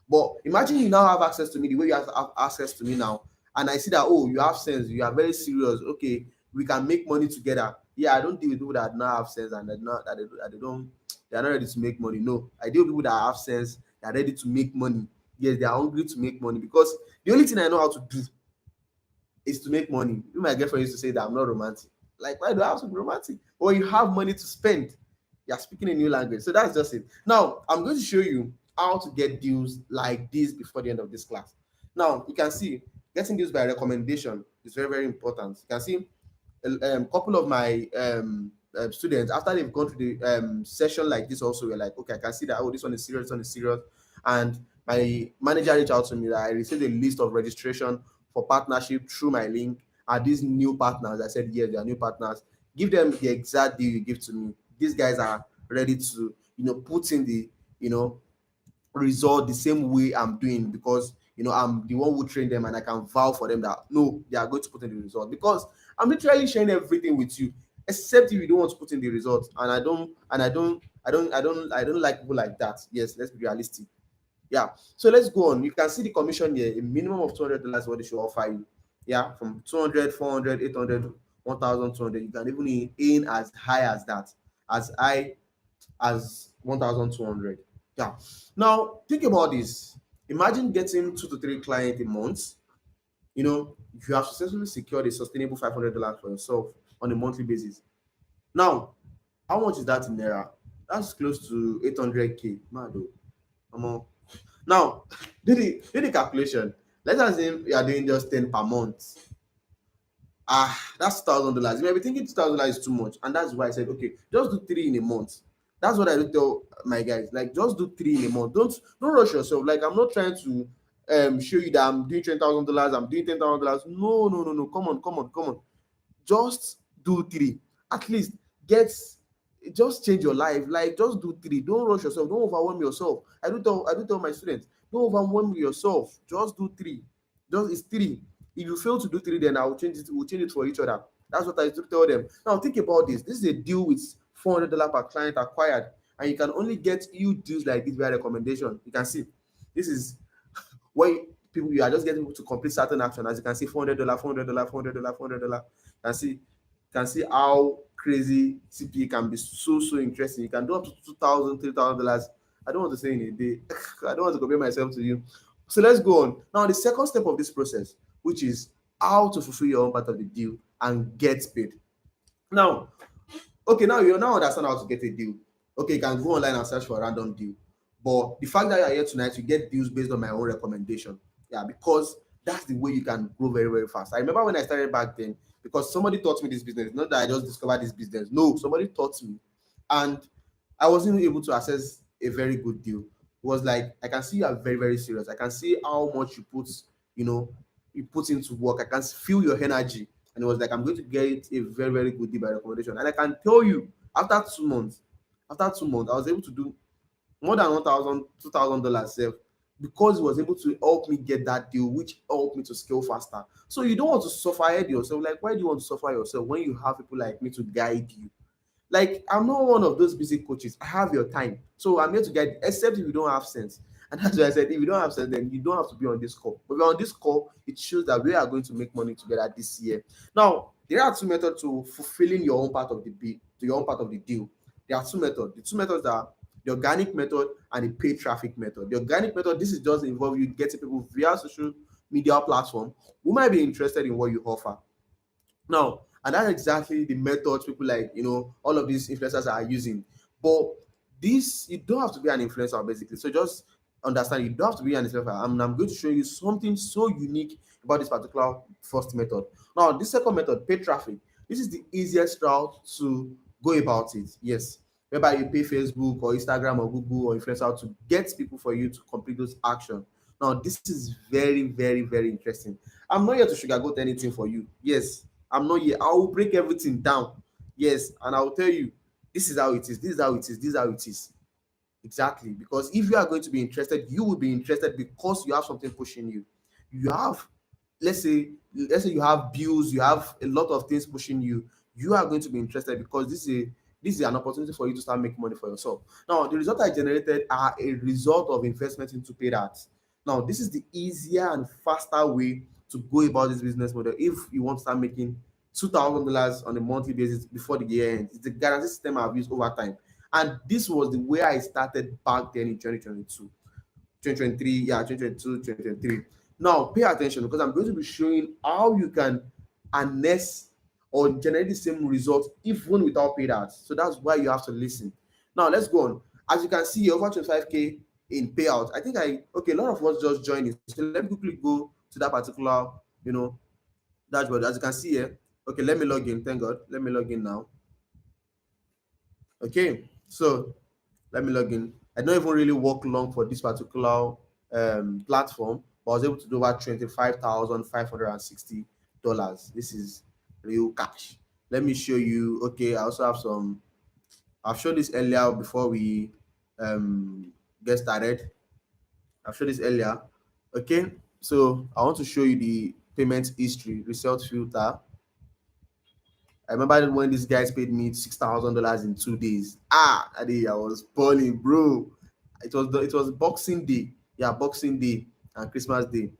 But imagine you now have access to me the way you have access to me now, and I see that, oh, you have sense, you are very serious. Okay, we can make money together. Yeah, I don't deal with people that don't have sense and they are not ready to make money. No, I deal with people that have sense, they are ready to make money. Yes, they are hungry to make money, because the only thing I know how to do is to make money. You, my girlfriend used to say that I'm not romantic. Like, why do I have to be romantic? Or you have money to spend. You're speaking a new language. So that's just it. Now, I'm going to show you how to get deals like this before the end of this class. Now, you can see getting deals by recommendation is very, very important. You can see a couple of my students, after they've gone through the session like this, also were like, okay, I can see that, oh, this one is serious, this one is serious. And my manager reached out to me that I received a list of registration for partnership through my link. Are these new partners? I said, yes, they are new partners. Give them the exact deal you give to me. These guys are ready to, put in the, you know, result the same way I'm doing, because I'm the one who trained them, and I can vow for them that no, they are going to put in the result, because I'm literally sharing everything with you, except if you don't want to put in the result. And I don't like people like that. Yes, let's be realistic. Yeah. So let's go on. You can see the commission here. A minimum of $200 what they should offer you. Yeah, from 200, 400, 800, 1,200. You can even in as high as that, as high as 1,200. Yeah. Now think about this. Imagine getting 2 to 3 clients a month. If you have successfully secured a sustainable $500 for yourself on a monthly basis. Now, how much is that in naira? That's close to 800K. Mad oh. Now, do the calculation. Let's assume you are doing just 10 per month. That's $1,000. You may be thinking $2,000 is too much, and that's why I said, okay, just do three in a month. That's what I do tell my guys. Like, just do three in a month. Don't rush yourself. Like, I'm not trying to show you that I'm doing $20,000, I'm doing $10,000. No, no, no, no. Come on, come on, come on. Just do three. At least get just change your life. Like, just do three. Don't rush yourself. Don't overwhelm yourself. I do tell my students, don't overwhelm yourself. Just do three. Just it's three. If you fail to do three, then I'll change it. We'll change it for each other. That's what I do tell them. Now think about this. This is a deal with $400 per client acquired, and you can only get huge deals like this via recommendation. You can see this is when people you are just getting people to complete certain action. As you can see, $400, $400, $400, $400. You can see how crazy CPA can be, so interesting. You can do up to $2,000, $3,000. I don't want to say in a day. I don't want to compare myself to you. So let's go on. Now, the second step of this process, which is how to fulfill your own part of the deal and get paid. Now, okay, now you now understand how to get a deal. Okay, you can go online and search for a random deal. But the fact that you are here tonight, you get deals based on my own recommendation. Yeah, because that's the way you can grow very, very fast. I remember when I started back then, because somebody taught me this business. Not that I just discovered this business. No, somebody taught me. And I wasn't able to access a very good deal. was like, I can see you are very, very serious. I can see how much you put, you know, you put into work. I can feel your energy. And it was like, I'm going to get a very, very good deal by recommendation. And I can tell you, after 2 months, I was able to do more than 1,000, $2,000 sef, because he was able to help me get that deal, which helped me to scale faster. So you don't want to suffer ahead yourself. Like, why do you want to suffer yourself when you have people like me to guide you? Like, I'm not one of those busy coaches. I have your time. So I'm here to guide you, except if you don't have sense. And that's why I said, if you don't have sense, then you don't have to be on this call. But if you're on this call, it shows that we are going to make money together this year. Now, there are two methods to fulfilling your own part of the to your own part of the deal. There are two methods. The two methods are the organic method and the paid traffic method. The organic method, this is just involve you getting people via social media platform who might be interested in what you offer. Now, and that's exactly the methods people like, all of these influencers are using. But this, you don't have to be an influencer basically. So just understand, you don't have to be an influencer. I'm going to show you something so unique about this particular first method. Now, this second method, paid traffic. This is the easiest route to go about it. Yes. Whereby you pay Facebook or Instagram or Google or influencer to get people for you to complete those actions. Now, this is very, very, very interesting. I'm not here to sugarcoat anything for you. Yes, I'm not here. I will break everything down. Yes, and I will tell you, this is how it is. This is how it is. This is how it is. Exactly. Because if you are going to be interested, you will be interested because you have something pushing you. You have, let's say you have bills, you have a lot of things pushing you. You are going to be interested because this is an opportunity for you to start making money for yourself. Now, the result I generated are a result of investment into paid ads. Now, this is the easier and faster way to go about this business model if you want to start making $2,000 on a monthly basis before the year ends. It's the guarantee system I've used over time. And this was the way I started back then in 2022, 2023, yeah, 2022, 2023. Now, pay attention because I'm going to be showing how you can harness or generate the same results even without paid ads. So that's why you have to listen. Now, let's go on. As you can see, over 25K in payout. I think okay, a lot of us just joined it. So let me quickly go to that particular, you know, dashboard. As you can see here, okay, let me log in. Thank God. Let me log in now. Okay, so let me log in. I don't even really work long for this particular platform, but I was able to do about $25,560. This is real cash. Let me show you. Okay, I also have some. I've showed this earlier before we get started. I've showed this earlier. Okay, so I want to show you the payment history result filter. I remember when these guys paid me $6,000 in 2 days. That day I was balling, bro. It was Boxing Day, yeah, Boxing Day and Christmas Day.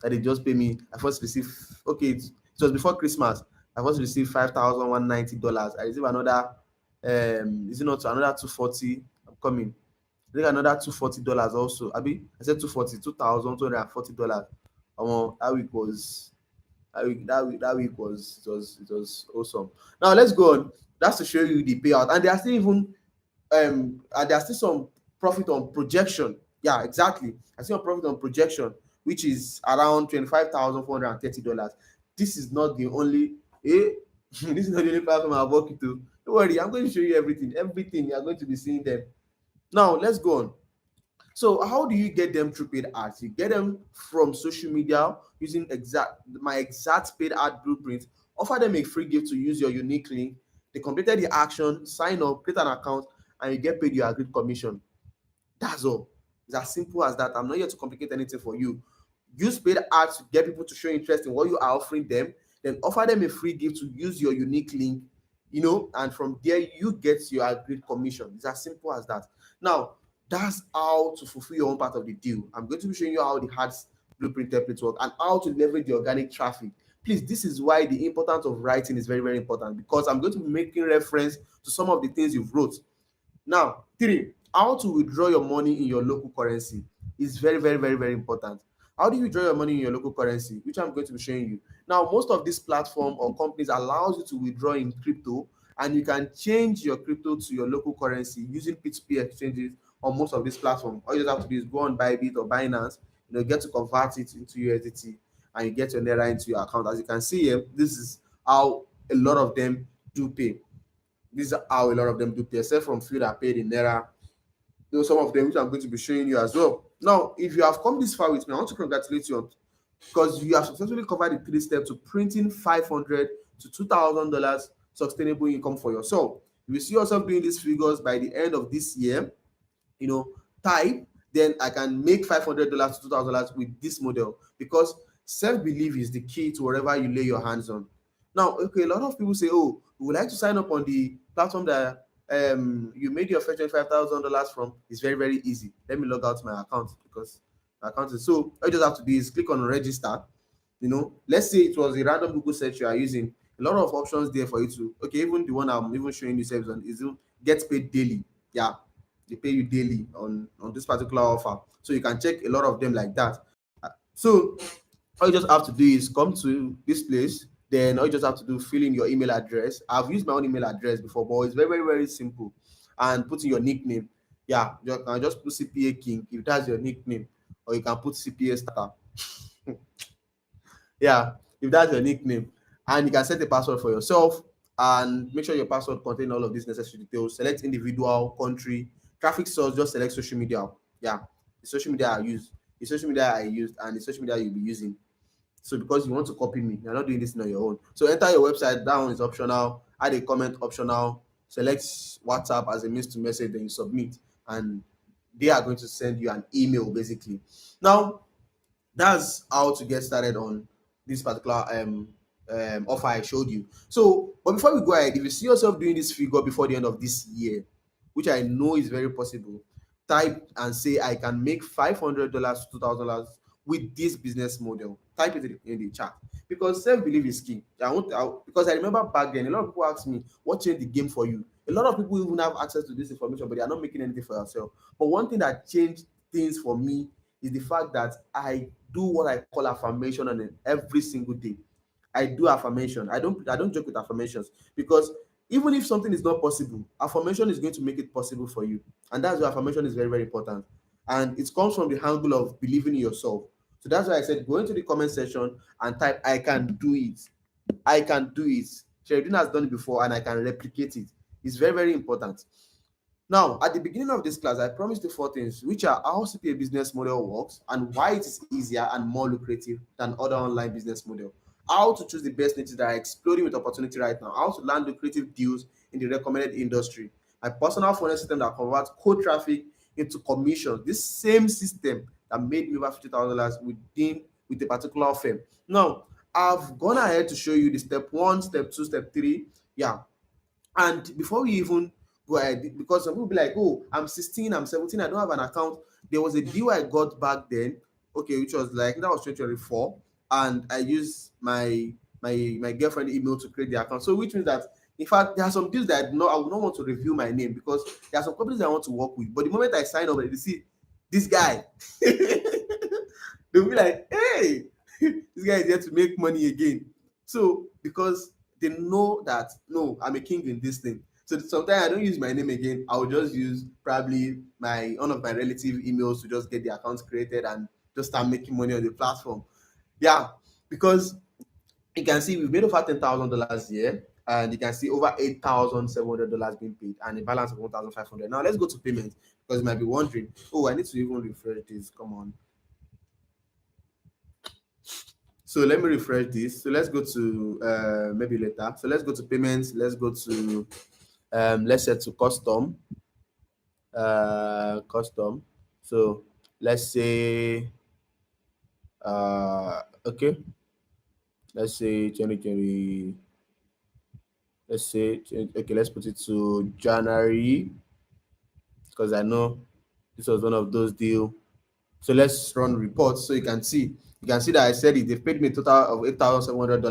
That they just pay me. I first received, okay, it was before Christmas. I first received $5,190. I received another, is it not another 240? I'm coming. I think another $240 also. I said 240, $2,240. That week was that week was awesome. Now let's go on. That's to show you the payout, and there are still even there's still some profit on projection. Yeah, exactly. I see a profit on projection, which is around $25,430. This is not the only this is not the only platform I'm working to. Don't worry, I'm going to show you everything. Everything you are going to be seeing them. Now let's go on. So how do you get them through paid ads? You get them from social media using my exact paid ad blueprint. Offer them a free gift to use your unique link. They completed the action, sign up, create an account, and you get paid your agreed commission. That's all. It's as simple as that. I'm not here to complicate anything for you. Use paid ads to get people to show interest in what you are offering them. Then offer them a free gift to use your unique link, and from there you get your agreed commission. It's as simple as that. Now, that's how to fulfill your own part of the deal. I'm going to be showing you how the ads blueprint templates work and how to leverage the organic traffic. Please, this is why the importance of writing is very, very important, because I'm going to be making reference to some of the things you've wrote. Now, three, how to withdraw your money in your local currency is very, very, very, very important. How do you withdraw your money in your local currency, which I'm going to be showing you. Now, most of these platform or companies allows you to withdraw in crypto, and you can change your crypto to your local currency using P2P exchanges on most of these platforms. All you just have to do is go on Bybit or Binance, get to convert it into USDT, and you get your Naira into your account. As you can see here, this is how a lot of them do pay. This is how a lot of them do pay, except from few that paid in Naira Some of them which I'm going to be showing you as well. Now, if you have come this far with me, I want to congratulate you on, because you have successfully covered the three steps to printing 500 to $2,000 sustainable income for yourself. If you see yourself doing these figures by the end of this year, you know, type, then I can make $500 to $2,000 with this model, because self-belief is the key to wherever you lay your hands on. Now, okay, a lot of people say, oh, we would like to sign up on the platform that you made your first $25,000 from. It's very, very easy. Let me log out my account, because my account is, so all you just have to do is click on register. Let's say it was a random Google search you are using. A lot of options there for you to, okay, even the one I'm even showing you service on is get paid daily. Yeah, they pay you daily on this particular offer, so you can check a lot of them like that. So all you just have to do is come to this place, then all you just have to do, fill in your email address. I've used my own email address before, but it's very, very, very simple. And put in your nickname. Yeah, you can just put CPA King if that's your nickname, or you can put CPA Starter. Yeah, if that's your nickname. And you can set a password for yourself, and make sure your password contain all of these necessary details. Select individual, country, traffic source, just select social media. Yeah, the social media I use, the social media I used, and the social media you'll be using. So because you want to copy me, you're not doing this on your own. So enter your website, that one is optional. Add a comment, optional. Select WhatsApp as a means to message, then you submit, and they are going to send you an email basically. Now, that's how to get started on this particular offer I showed you. So, but before we go ahead, if you see yourself doing this figure before the end of this year, which I know is very possible, type and say I can make $500 to $2,000 with this business model. Type it in the chat, because self-belief is key. Because I remember back then a lot of people asked me what changed the game for you. A lot of people even have access to this information, but they are not making anything for themselves. But one thing that changed things for me is the fact that I do what I call affirmation on every single day. I do affirmation. I don't joke with affirmations, because even if something is not possible, affirmation is going to make it possible for you. And that's why affirmation is very, very important. And it comes from the angle of believing in yourself. So that's why I said go into the comment section and type I can do it. I can do it. Sheridin has done it before and I can replicate it. It's very, very important. Now, at the beginning of this class, I promised you four things, which are how CPA business model works and why it is easier and more lucrative than other online business model. How to choose the best niches that are exploding with opportunity right now. How to land lucrative deals in the recommended industry. My personal funnel system that converts cold traffic into commissions. This same system that made me over $50,000 with a particular firm. Now, I've gone ahead to show you the step one, step two, step three. Yeah, and before we even go ahead, because some people be like, oh, I'm 16, I'm 17, I don't have an account. There was a deal I got back then, okay, which was like, that was 2024, and I used my girlfriend email to create the account. So which means that, in fact, there are some deals that I would not want to reveal my name, because there are some companies I want to work with. But the moment I sign up, they see this guy, they'll be like, hey, this guy is here to make money again. So because they know that no, I'm a king in this thing. So sometimes I don't use my name again. I'll just use probably my one of my relative emails to just get the accounts created and just start making money on the platform. Yeah, because you can see we've made over $10,000 here, and you can see over $8,700 being paid, and a balance of 1,500. Now let's go to payments, because you might be wondering, oh, I need to even refresh this. Come on. So let me refresh this. So let's go to maybe later. So let's go to payments. Let's go to let's set to custom. So let's say okay. Let's say 2020. Okay. Let's put it to January, because I know this was one of those deals. So let's run reports so you can see. You can see that I said it. They've paid me a total of $8,700,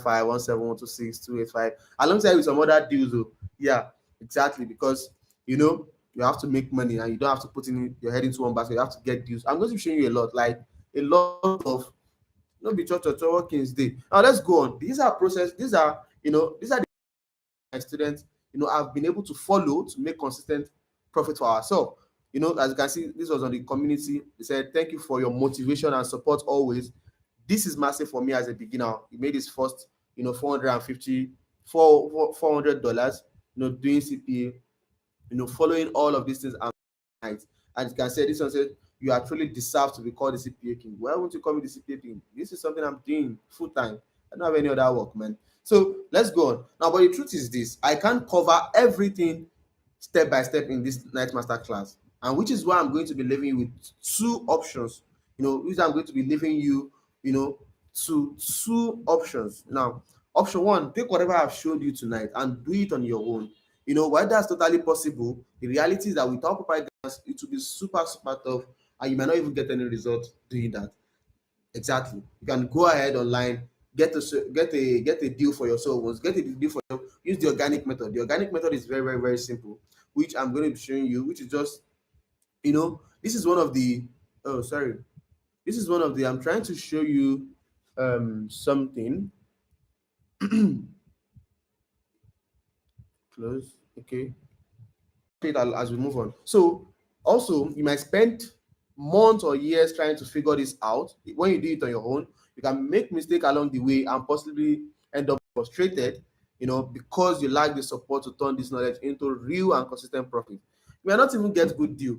1517126 285, alongside with some other deals. Oh. Yeah, exactly. Because you have to make money and you don't have to put in your head into one basket. You have to get deals. I'm going to be showing you a lot, like a lot of no be church or workings day. Now let's go on. These are process. These are my students, have been able to follow to make consistent profit for ourselves. As you can see, this was on the community. They said, thank you for your motivation and support always. This is massive for me as a beginner. He made his first, 450, $400, doing CPA, following all of these things. tonight. And you can say, this one said, you are truly deserve to be called the CPA king. Why won't you call me the CPA king? This is something I'm doing full time. I don't have any other work, man. So let's go on. Now, but the truth is this, I can't cover everything step by step in this night master class. And which is why I'm going to be leaving you with two options. Which I'm going to be leaving you, to two options. Now, option one, take whatever I've showed you tonight and do it on your own. While that's totally possible, the reality is that without proper guidance, it will be super, super tough, and you might not even get any result doing that. Exactly. You can go ahead online, get a deal for yourself. Once get a deal for yourself, use the organic method. The organic method is very, very, very simple, which I'm going to be showing you, which is just, this is one of the, oh, sorry. This is one of the, I'm trying to show you something. Close. Okay. It as we move on. So also you might spend months or years trying to figure this out. When you do it on your own, you can make mistake along the way and possibly end up frustrated, because you lack the support to turn this knowledge into real and consistent profit. You may not even get good deal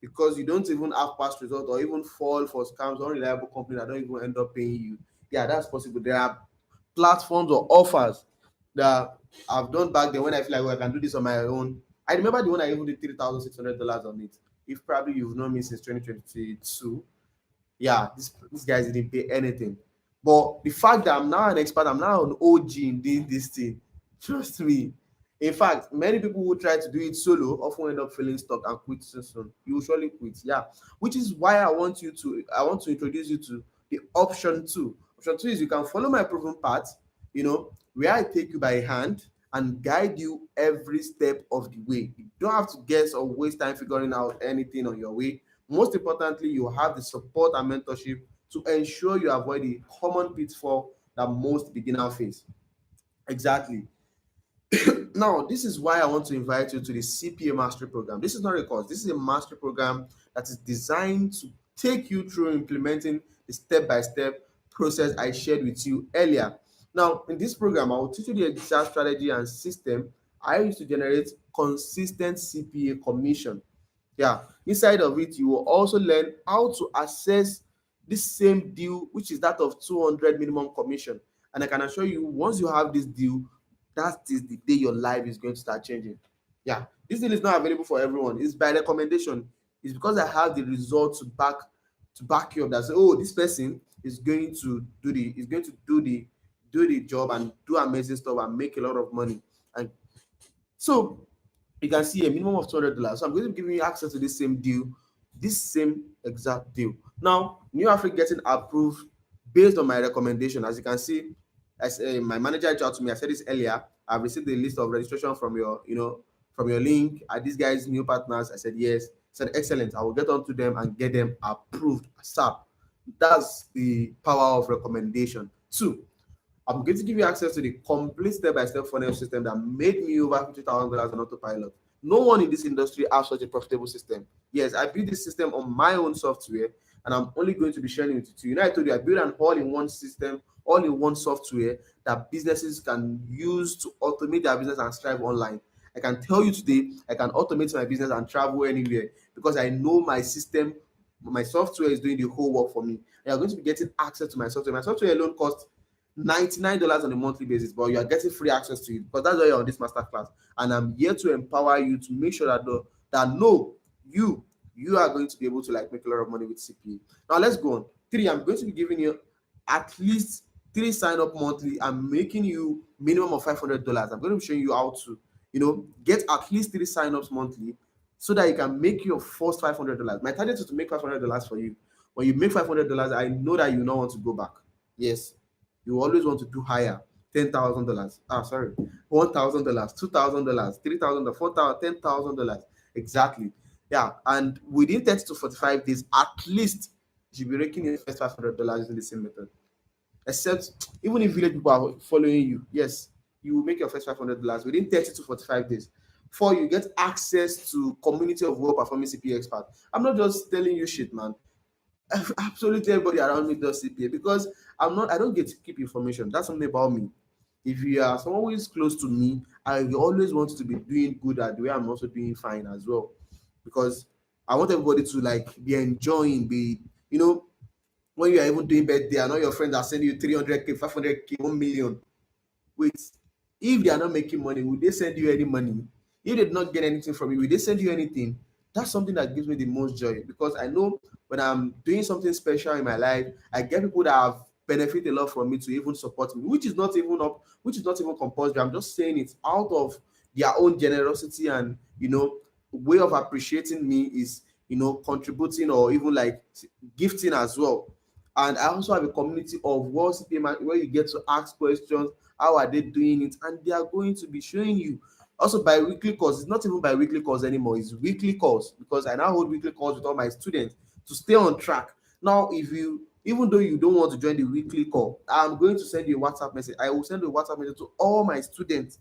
because you don't even have past results, or even fall for scams or unreliable company that don't even end up paying you. Yeah, that's possible. There are platforms or offers that I've done back then when I feel like, well, I can do this on my own. I remember the one I even did $3,600 on it. If probably you've known me since 2022, yeah, these guys didn't pay anything. But the fact that I'm now an expert, I'm now an OG in doing this thing, trust me. In fact, many people who try to do it solo often end up feeling stuck and quit so soon. You will surely quit, yeah. Which is why I want to introduce you to the option two. Option two is you can follow my proven path, where I take you by hand and guide you every step of the way. You don't have to guess or waste time figuring out anything on your way. Most importantly, you have the support and mentorship to ensure you avoid the common pitfall that most beginners face. Exactly. Now, this is why I want to invite you to the CPA Mastery Program. This is not a course, this is a mastery program that is designed to take you through implementing the step by step process I shared with you earlier. Now, in this program, I will teach you the exact strategy and system I use to generate consistent CPA commission. Yeah, inside of it, you will also learn how to assess this same deal, which is that of 200 minimum commission. And I can assure you, once you have this deal, that is the day your life is going to start changing. Yeah, this deal is not available for everyone. It's by recommendation. It's because I have the results to back you up. That say, oh, this person is going to do the job and do amazing stuff and make a lot of money. And so you can see a minimum of $200. So I'm going to be giving you access to this same deal, this same exact deal. Now, New Africa getting approved based on my recommendation. As you can see, as my manager reached out to me, I said this earlier. I've received a list of registration from your link. Are these guys new partners? I said yes. I said excellent. I will get on to them and get them approved ASAP. That's the power of recommendation. Two, I'm going to give you access to the complete step-by-step funnel system that made me over $50,000 on autopilot. No one in this industry has such a profitable system. Yes, I built this system on my own software, and I'm only going to be sharing it with you. I told you I built an all-in-one system, all-in-one software that businesses can use to automate their business and strive online. I can tell you today, I can automate my business and travel anywhere because I know my system, my software is doing the whole work for me. You are going to be getting access to my software. My software alone costs $99 on a monthly basis, but you are getting free access to it because that's why you're on this masterclass. And I'm here to empower you to make sure that no, you are going to be able to like make a lot of money with CPA. Now let's go on. Three, I'm going to be giving you at least 3 sign up monthly. I'm making you minimum of $500. I'm going to be showing you how to, get at least 3 sign ups monthly so that you can make your first $500. My target is to make $500 for you. When you make $500, I know that you don't want to go back. Yes, you always want to do higher. $10,000. Sorry, $1,000, $2,000, $3,000, $4,000, $10,000. Exactly. Yeah, and within 30 to 45 days, at least you should be raking your first $500 using the same method. Except even if village people are following you, yes, you will make your first $500 within 30 to 45 days. Four, you get access to community of well performing CPA experts. I'm not just telling you shit, man. Absolutely everybody around me does CPA because I don't get to keep information. That's something about me. If you are someone who is close to me, I always want to be doing good at the way I'm also doing fine as well. Because I want everybody to like be enjoying, be, you know, when you are even doing birthday and all your friends are sending you 300K, 500K, 1 million. Wait, if they are not making money, will they send you any money? If they did not get anything from you, will they send you anything? That's something that gives me the most joy, because I know when I'm doing something special in my life, I get people that have benefit a lot from me to even support me, which is not even up, which is not even compulsory. I'm just saying it out of their own generosity, and way of appreciating me is, contributing or even like gifting as well. And I also have a community of World CPA where you get to ask questions. How are they doing it? And they are going to be showing you. Also, by weekly calls, it's not even by weekly calls anymore, it's weekly calls, because I now hold weekly calls with all my students to stay on track. Now, if you, even though you don't want to join the weekly call, I'm going to send you a WhatsApp message. I will send a WhatsApp message to all my students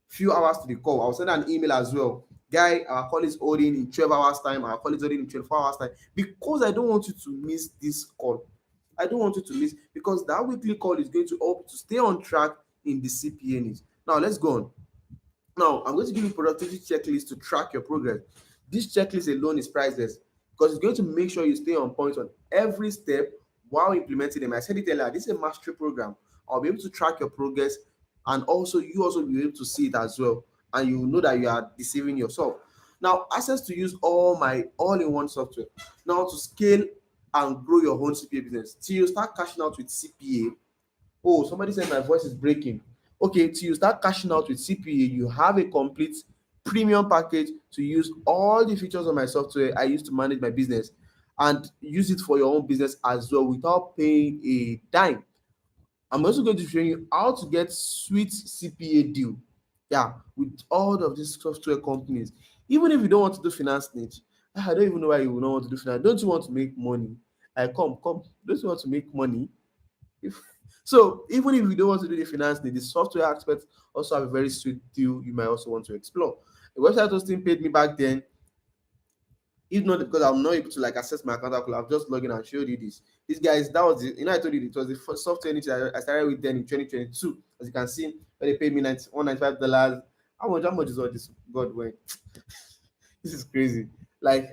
few hours to the call. I'll send an email as well. Guy, our call is holding in 12 hours time. Our call is holding in 24 hours time. Because I don't want you to miss this call. I don't want you to miss, because that weekly call is going to help to stay on track in the CPA needs. Now let's go on. Now, I'm going to give you a productivity checklist to track your progress. This checklist alone is priceless, because it's going to make sure you stay on point on every step while implementing them. I said it earlier, this is a mastery program. I'll be able to track your progress, and also you also be able to see it as well. And you will know that you are deceiving yourself. Now, access to use all my all-in-one software. Now, to scale and grow your own CPA business till you start cashing out with CPA. Oh, somebody said my voice is breaking. Okay, till you start cashing out with CPA, you have a complete premium package to use all the features of my software I use to manage my business, and use it for your own business as well without paying a dime. I'm also going to show you how to get sweet CPA deal. Yeah, with all of these software companies. Even if you don't want to do finance niche, I don't even know why you would not want to do finance. Don't you want to make money? I come. Don't you want to make money? If so, even if you don't want to do the finance need, the software aspect also have a very sweet deal you might also want to explore. The website hosting paid me back then, if not because I'm not able to like access my account, I've just logged in and showed you this. These guys, that was the, I told you it was the first software niche I started with then in 2022. As you can see, where they paid me $195. How much is all this? God, wait. This is crazy. Like,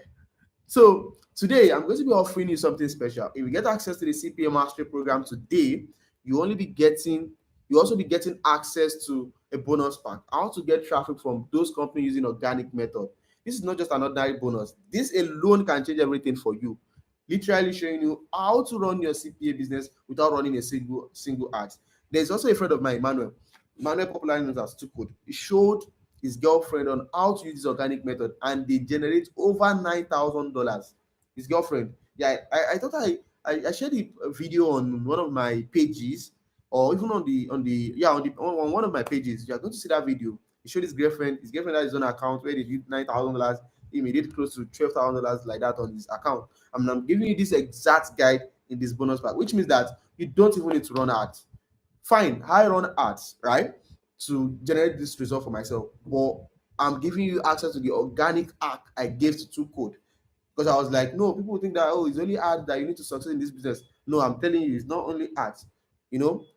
so today I'm going to be offering you something special. If you get access to the CPA Mastery Program today, you only be getting you also be getting access to a bonus pack. How to get traffic from those companies using organic method. This is not just an ordinary bonus. This alone can change everything for you. Literally showing you how to run your CPA business without running a single ad. There's also a friend of mine, Emmanuel. Emmanuel, popularly known as Tukud. He showed his girlfriend on how to use this organic method, and they generate over $9,000. His girlfriend, yeah, I thought I shared a video on one of my pages, or even on one of my pages. You are going to see that video. He showed his girlfriend has his own account where they did $9,000. He made it close to $12,000 like that on his account. And I'm giving you this exact guide in this bonus pack, which means that you don't even need to run ads. Fine, I run ads, right, to generate this result for myself, but I'm giving you access to the organic hack I gave to two code, because I was like, no, people think that, oh, it's only ads that you need to succeed in this business. No, I'm telling you, it's not only ads.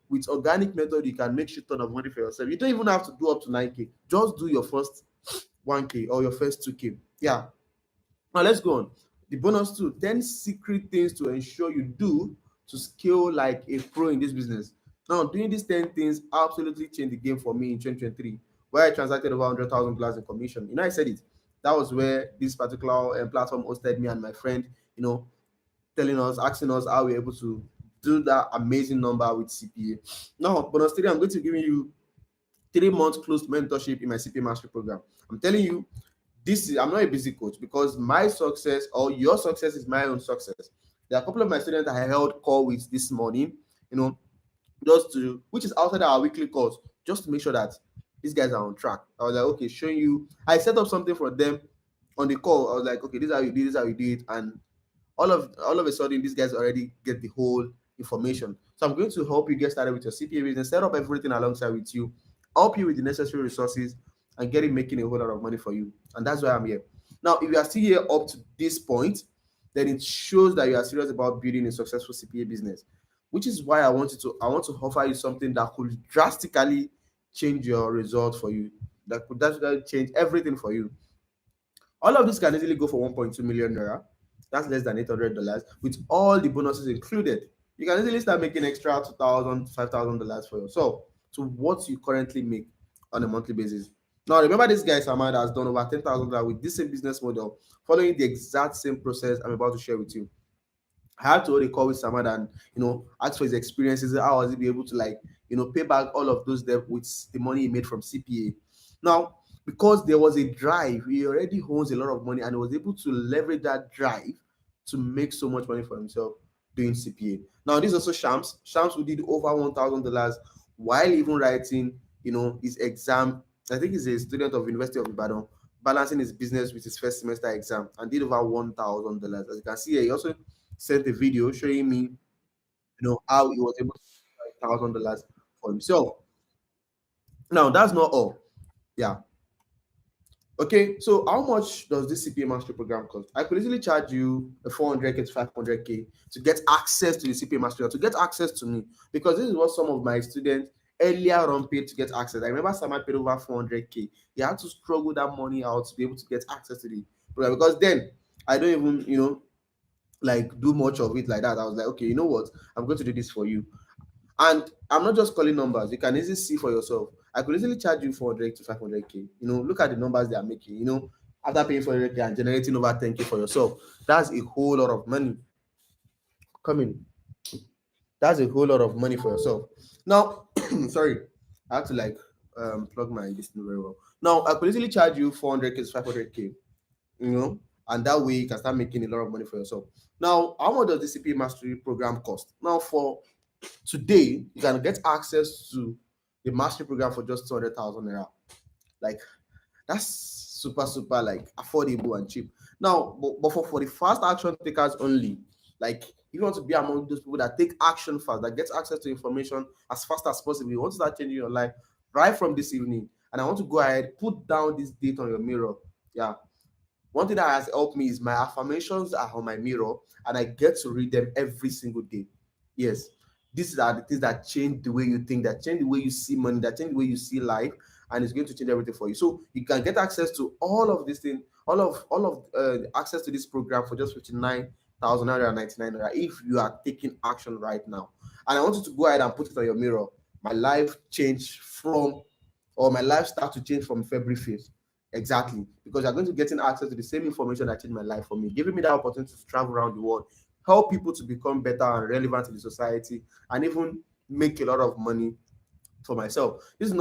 With organic method, you can make shit ton of money for yourself. You don't even have to do up to 9K. Just do your first 1K or your first 2K. Yeah. Now let's go on. The bonus two, 10 secret things to ensure you do to scale like a pro in this business. Now, doing these 10 things absolutely changed the game for me in 2023, where I transacted over $100,000 in commission. I said it. That was where this particular platform hosted me and my friend, asking us how we're able to do that amazing number with CPA. Now, bonus three, I'm going to give you 3 months closed mentorship in my CPA Mastery Program. I'm telling you, I'm not a busy coach, because my success or your success is my own success. There are a couple of my students that I held call with this morning, you know, which is outside our weekly calls, just to make sure that these guys are on track. I was like, okay, showing you, I set up something for them on the call. I was like, okay, this is how you do it, this is how you do it, and all of a sudden, these guys already get the whole information. So I'm going to help you get started with your CPA business, set up everything alongside with you, help you with the necessary resources, and get it making a whole lot of money for you. And that's why I'm here. Now, if you are still here up to this point, then it shows that you are serious about building a successful CPA business, which is why I want to offer you something that could drastically change your results for you, that could drastically change everything for you. All of this can easily go for 1.2 million naira. That's less than $800 with all the bonuses included. You can easily start making extra 2,000, $5,000 for yourself to what you currently make on a monthly basis. Now, remember, this guy Samad has done over $10,000 with this same business model, following the exact same process I'm about to share with you. I had to hold a call with Samad and ask for his experiences. How was he be able to pay back all of those debt with the money he made from CPA? Now, because there was a drive, he already owns a lot of money and he was able to leverage that drive to make so much money for himself doing CPA. Now, this is also Shams. Shams who did over $1,000 while even writing, his exam. I think he's a student of University of Ibadan, balancing his business with his first semester exam and did over $1,000. As you can see here, he also sent a video showing me, how he was able to get $1,000 for himself. Now, that's not all. Yeah. Okay, so how much does this CPA Mastery program cost? I could easily charge you a 400K to 500K to get access to the CPA Mastery, or to get access to me, because this is what some of my students earlier on paid to get access. I remember someone paid over 400K. He had to struggle that money out to be able to get access to the program, because then I don't even, do much of it like that. I was like, okay, you know what? I'm going to do this for you. And I'm not just calling numbers. You can easily see for yourself. I could easily charge you 400 to 500K. Look at the numbers they are making. After paying 400K and generating over 10K for yourself, that's a whole lot of money coming. That's a whole lot of money for yourself. Now, sorry, I have to plug my distance very well. Now, I could easily charge you 400K to 500K, and that way you can start making a lot of money for yourself. Now, how much does the CPA Mastery program cost? Now, for today, you can get access to the mastery program for just 200,000 naira. Like, that's super affordable and cheap. Now, but for the fast action takers only, like if you want to be among those people that take action fast, that gets access to information as fast as possible, you want to start changing your life right from this evening. And I want to go ahead, put down this date on your mirror. Yeah. One thing that has helped me is my affirmations are on my mirror and I get to read them every single day. Yes, these are the things that change the way you think, that change the way you see money, that change the way you see life, and it's going to change everything for you. So you can get access to all of these things, all of access to this program for just 59,999 naira if you are taking action right now. And I want you to go ahead and put it on your mirror. My life changed from, or my life start to change from February 5th. Exactly, because you're going to getting access to the same information that changed my life for me, giving me that opportunity to travel around the world, help people to become better and relevant in the society, and even make a lot of money for myself. This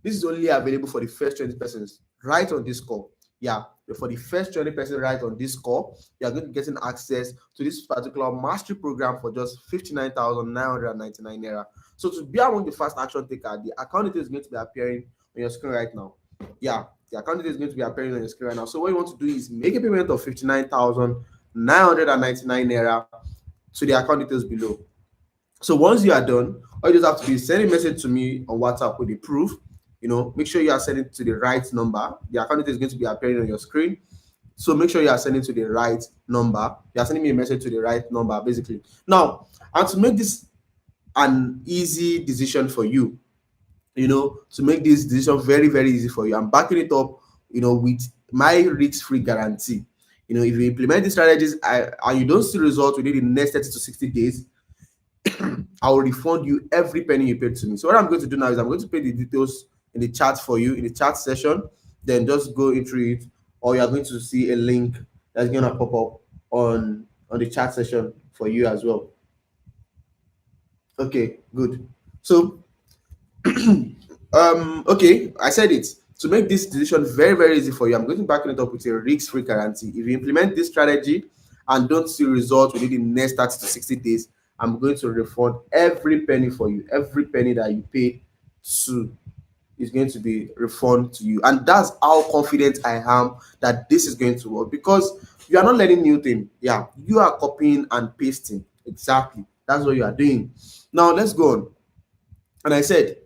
is only available for the first 20 persons right on this call. Yeah, for the first 20 persons right on this call, you are going to be getting access to this particular mastery program for just 59,999 naira. So to be among the fast action taker, the account details is going to be appearing on your screen right now. Yeah, the account details is going to be appearing on your screen right now. So what you want to do is make a payment of 59,999 naira to the account details below. So once you are done, all you just have to do is send a message to me on WhatsApp with the proof. Make sure you are sending to the right number. The account details is going to be appearing on your screen. So make sure you are sending to the right number. You are sending me a message to the right number, basically. Now, and to make this an easy decision for you, to make this decision very, very easy for you, I'm backing it up, with my risk-free guarantee. If you implement these strategies and you don't see results within the next 30 to 60 days, I will refund you every penny you paid to me. So what I'm going to do now is I'm going to pay the details in the chat for you, in the chat session. Then just go into it, or you are going to see a link that's going to pop up on the chat session for you as well. Okay, good. So okay, I said it. To make this decision very, very easy for you, I'm going to back it up with a risk-free guarantee. If you implement this strategy and don't see results within the next 30 to 60 days, I'm going to refund every penny for you. Every penny that you pay to is going to be refunded to you. And that's how confident I am that this is going to work, because you are not learning new thing. Yeah, you are copying and pasting. Exactly. That's what you are doing. Now let's go on. And I said,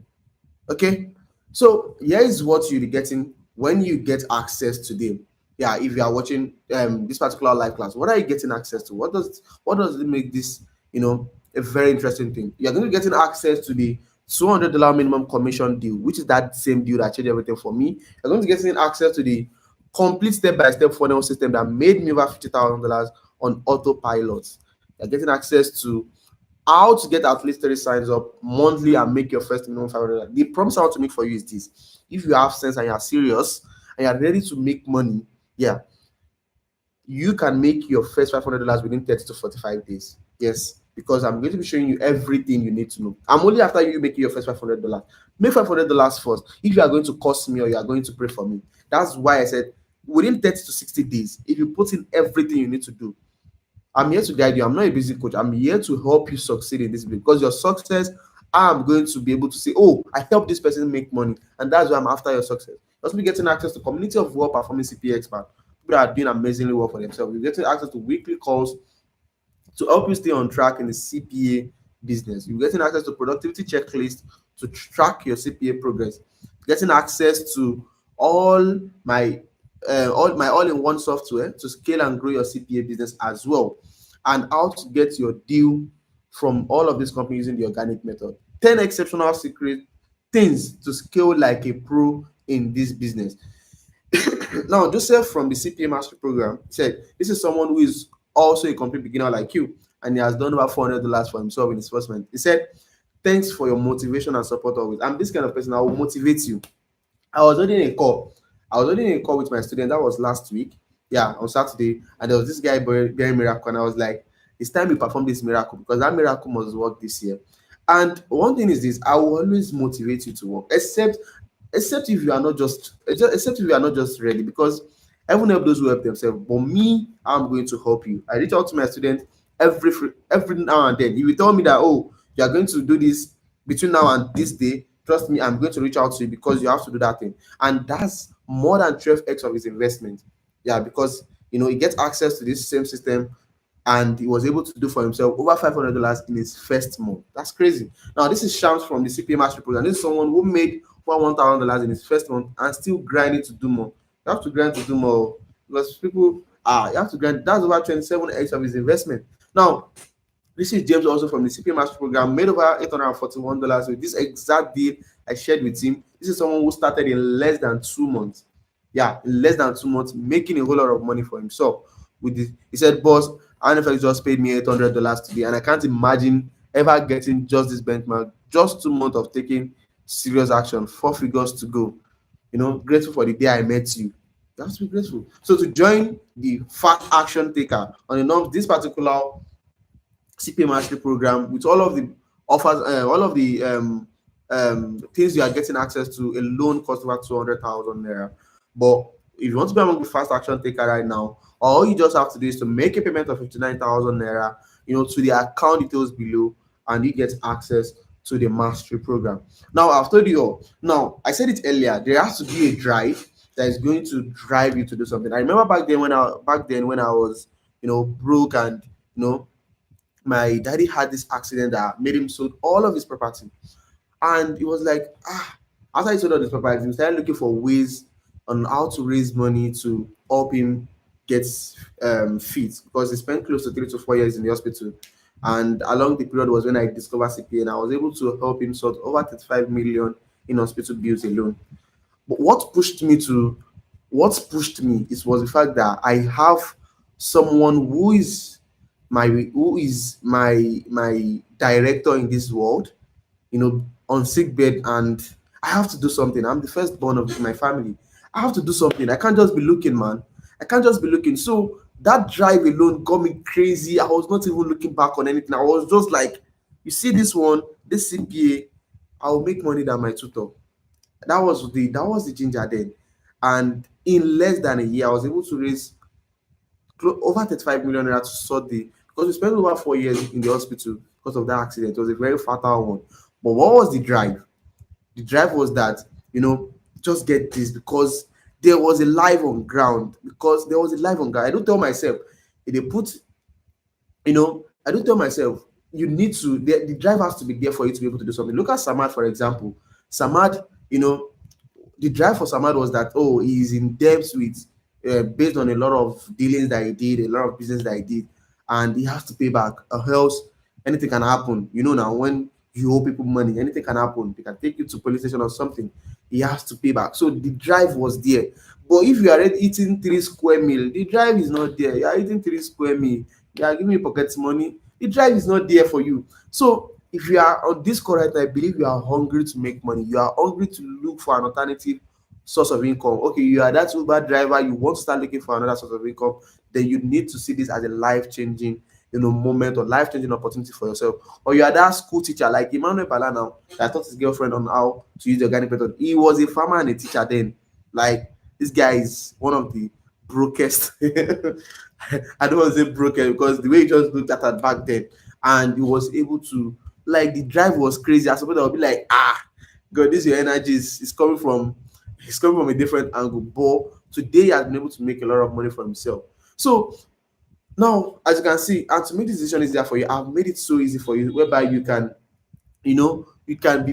okay, so here is what you'll be getting when you get access to them. Yeah, if you are watching this particular live class, what are you getting access to? What does it make this a very interesting thing? You're going to be getting access to the $200 minimum commission deal, which is that same deal that changed everything for me. You're going to be getting access to the complete step-by-step funnel system that made me over $50,000 on autopilot. You're getting access to how to get at least 30 signs up monthly and make your first minimum $500. The promise I want to make for you is this: if you have sense and you are serious and you are ready to make money, yeah, you can make your first $500 within 30 to 45 days. Yes, because I'm going to be showing you everything you need to know. I'm only after you making your first $500. Make $500 first. If you are going to cost me or you are going to pray for me, that's why I said within 30 to 60 days, if you put in everything you need to do, I'm here to guide you. I'm not a busy coach. I'm here to help you succeed in this business, because your success, I'm going to be able to say, oh, I helped this person make money. And that's why I'm after your success. Also be getting access to community of well performing CPA experts. People that are doing amazingly well for themselves. You're getting access to weekly calls to help you stay on track in the CPA business. You're getting access to productivity checklist to track your CPA progress. Getting access to all my all-in-one software to scale and grow your CPA business as well, and how to get your deal from all of these companies using the organic method. 10 exceptional secret things to scale like a pro in this business. Now, Joseph from the CPA Mastery Program said, this is someone who is also a complete beginner like you, and he has done over $400 for himself in his first month. He said, thanks for your motivation and support always. I'm this kind of person, I will motivate you. I was holding a call. I was holding a call with my student. That was last week. Yeah, on Saturday. And there was this guy bearing miracle. And I was like, it's time we perform this miracle, because that miracle must work this year. And one thing is this: I will always motivate you to work, except if you are not except if you are not just ready, because everyone help those who help themselves. But me, I'm going to help you. I reach out to my students every now and then. If you tell me that, oh, you are going to do this between now and this day, trust me, I'm going to reach out to you, because you have to do that thing. And that's more than 12x of his investment. Yeah, because he gets access to this same system, and he was able to do for himself over $500 in his first month. That's crazy. Now, this is Shams from the CPA Mastery Program. This is someone who made over $1,000 in his first month and still grinding to do more. You have to grind to do more, because people you have to grind. That's over 27x of his investment. Now, this is James, also from the CPA Master Program, made over $841 with this exact deal I shared with him. This is someone who started in less than 2 months. Yeah, in less than 2 months, making a whole lot of money for himself. With this, he said, "Boss, NFL just paid me $800 today, and I can't imagine ever getting just this benchmark. Just 2 months of taking serious action, 4 figures to go. Grateful for the day I met you." You have to be grateful. So to join the fast action taker on this particular CPA Mastery Program, with all of the offers, all of the things you are getting access to, a loan cost over 200,000 naira. But if you want to be among the fast action taker right now, all you just have to do is to make a payment of 59,000 naira, to the account details below, and you get access to the mastery program. Now, I've told you all. Now, I said it earlier. There has to be a drive that is going to drive you to do something. I remember back then when I was, broke, and my daddy had this accident that made him sold all of his property. And it was like, after he sold all his property, he started looking for ways on how to raise money to help him get fit, because he spent close to 3 to 4 years in the hospital. And along the period was when I discovered CPA, and I was able to help him sort over 35 million in hospital bills alone. But what pushed me was the fact that I have someone who is my director in this world, on sick bed, and I have to do something. I'm the firstborn of my family. I have to do something. I can't just be looking, man. I can't just be looking. So that drive alone got me crazy. I was not even looking back on anything. I was just like, you see this CPA, I'll make money than my tutor. That was the ginger then. And in less than a year, I was able to raise over 35 million naira to sort because we spent over 4 years in the hospital because of that accident. It was a very fatal one. But what was the drive? The drive was that, just get this, because there was a live on ground. I don't tell myself, if they put, I don't tell myself, you need to, the drive has to be there for you to be able to do something. Look at Samad, for example. Samad, the drive for Samad was that, he's in debt with, based on a lot of dealings that he did, a lot of business that he did, and he has to pay back, or else anything can happen. Now, when you owe people money. Anything can happen. They can take you to police station or something. He has to pay back. So the drive was there. But if you are already eating 3 square meal, the drive is not there. You are eating 3 square meal. You are giving me pocket money. The drive is not there for you. So if you are on this call right now, I believe you are hungry to make money. You are hungry to look for an alternative source of income. Okay, you are that Uber driver. You want to start looking for another source of income. Then you need to see this as a life changing, moment or life changing opportunity for yourself. Or you are that school teacher like Emmanuel Bala now that taught his girlfriend on how to use the organic method. He was a farmer and a teacher then. Like this guy is one of the brokest. I don't want to say broken because the way he just looked at it back then, and he was able to, like, the drive was crazy. I suppose I would be like, God, this your energy is coming from, a different angle. But today he has been able to make a lot of money for himself. So now, as you can see, and to make this decision easier for you, I've made it so easy for you, whereby you can be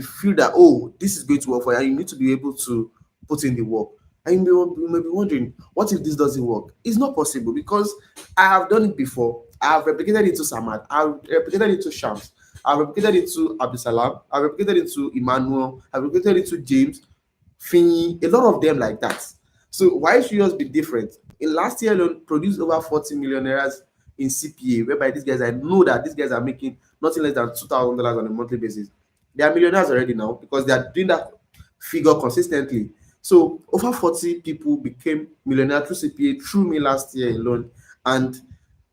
feel that, oh, this is going to work for you, and you need to be able to put in the work. And you may be wondering, what if this doesn't work? It's not possible because I have done it before. I have replicated it to Samad, I've replicated it to Shams, I've replicated it to Abdusalam, I've replicated it to Emmanuel, I've replicated it to James, Finny, a lot of them like that. So why should yours be different? In last year alone, produced over 40 millionaires in CPA, whereby these guys, I know that these guys are making nothing less than $2,000 on a monthly basis. They are millionaires already now because they are doing that figure consistently. So over 40 people became millionaires through CPA through me last year alone. And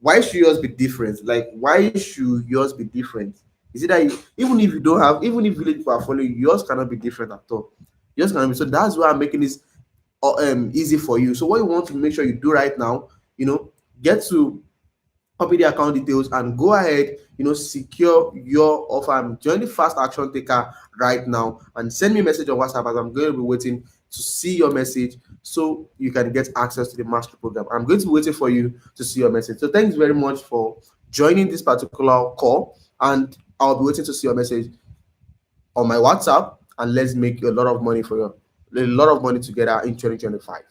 why should yours be different? Like, why should yours be different? Is it that even if you don't have, even if village people are following you, yours cannot be different at all. Yours cannot be. So that's why I'm making this easy for you. So what you want to make sure you do right now, get to copy the account details and go ahead, secure your offer and join the fast action taker right now, and send me a message on WhatsApp, as I'm going to be waiting to see your message so you can get access to the master program. I'm going to be waiting for you to see your message. So thanks very much for joining this particular call, and I'll be waiting to see your message on my WhatsApp, and let's make a lot of money together in 2025.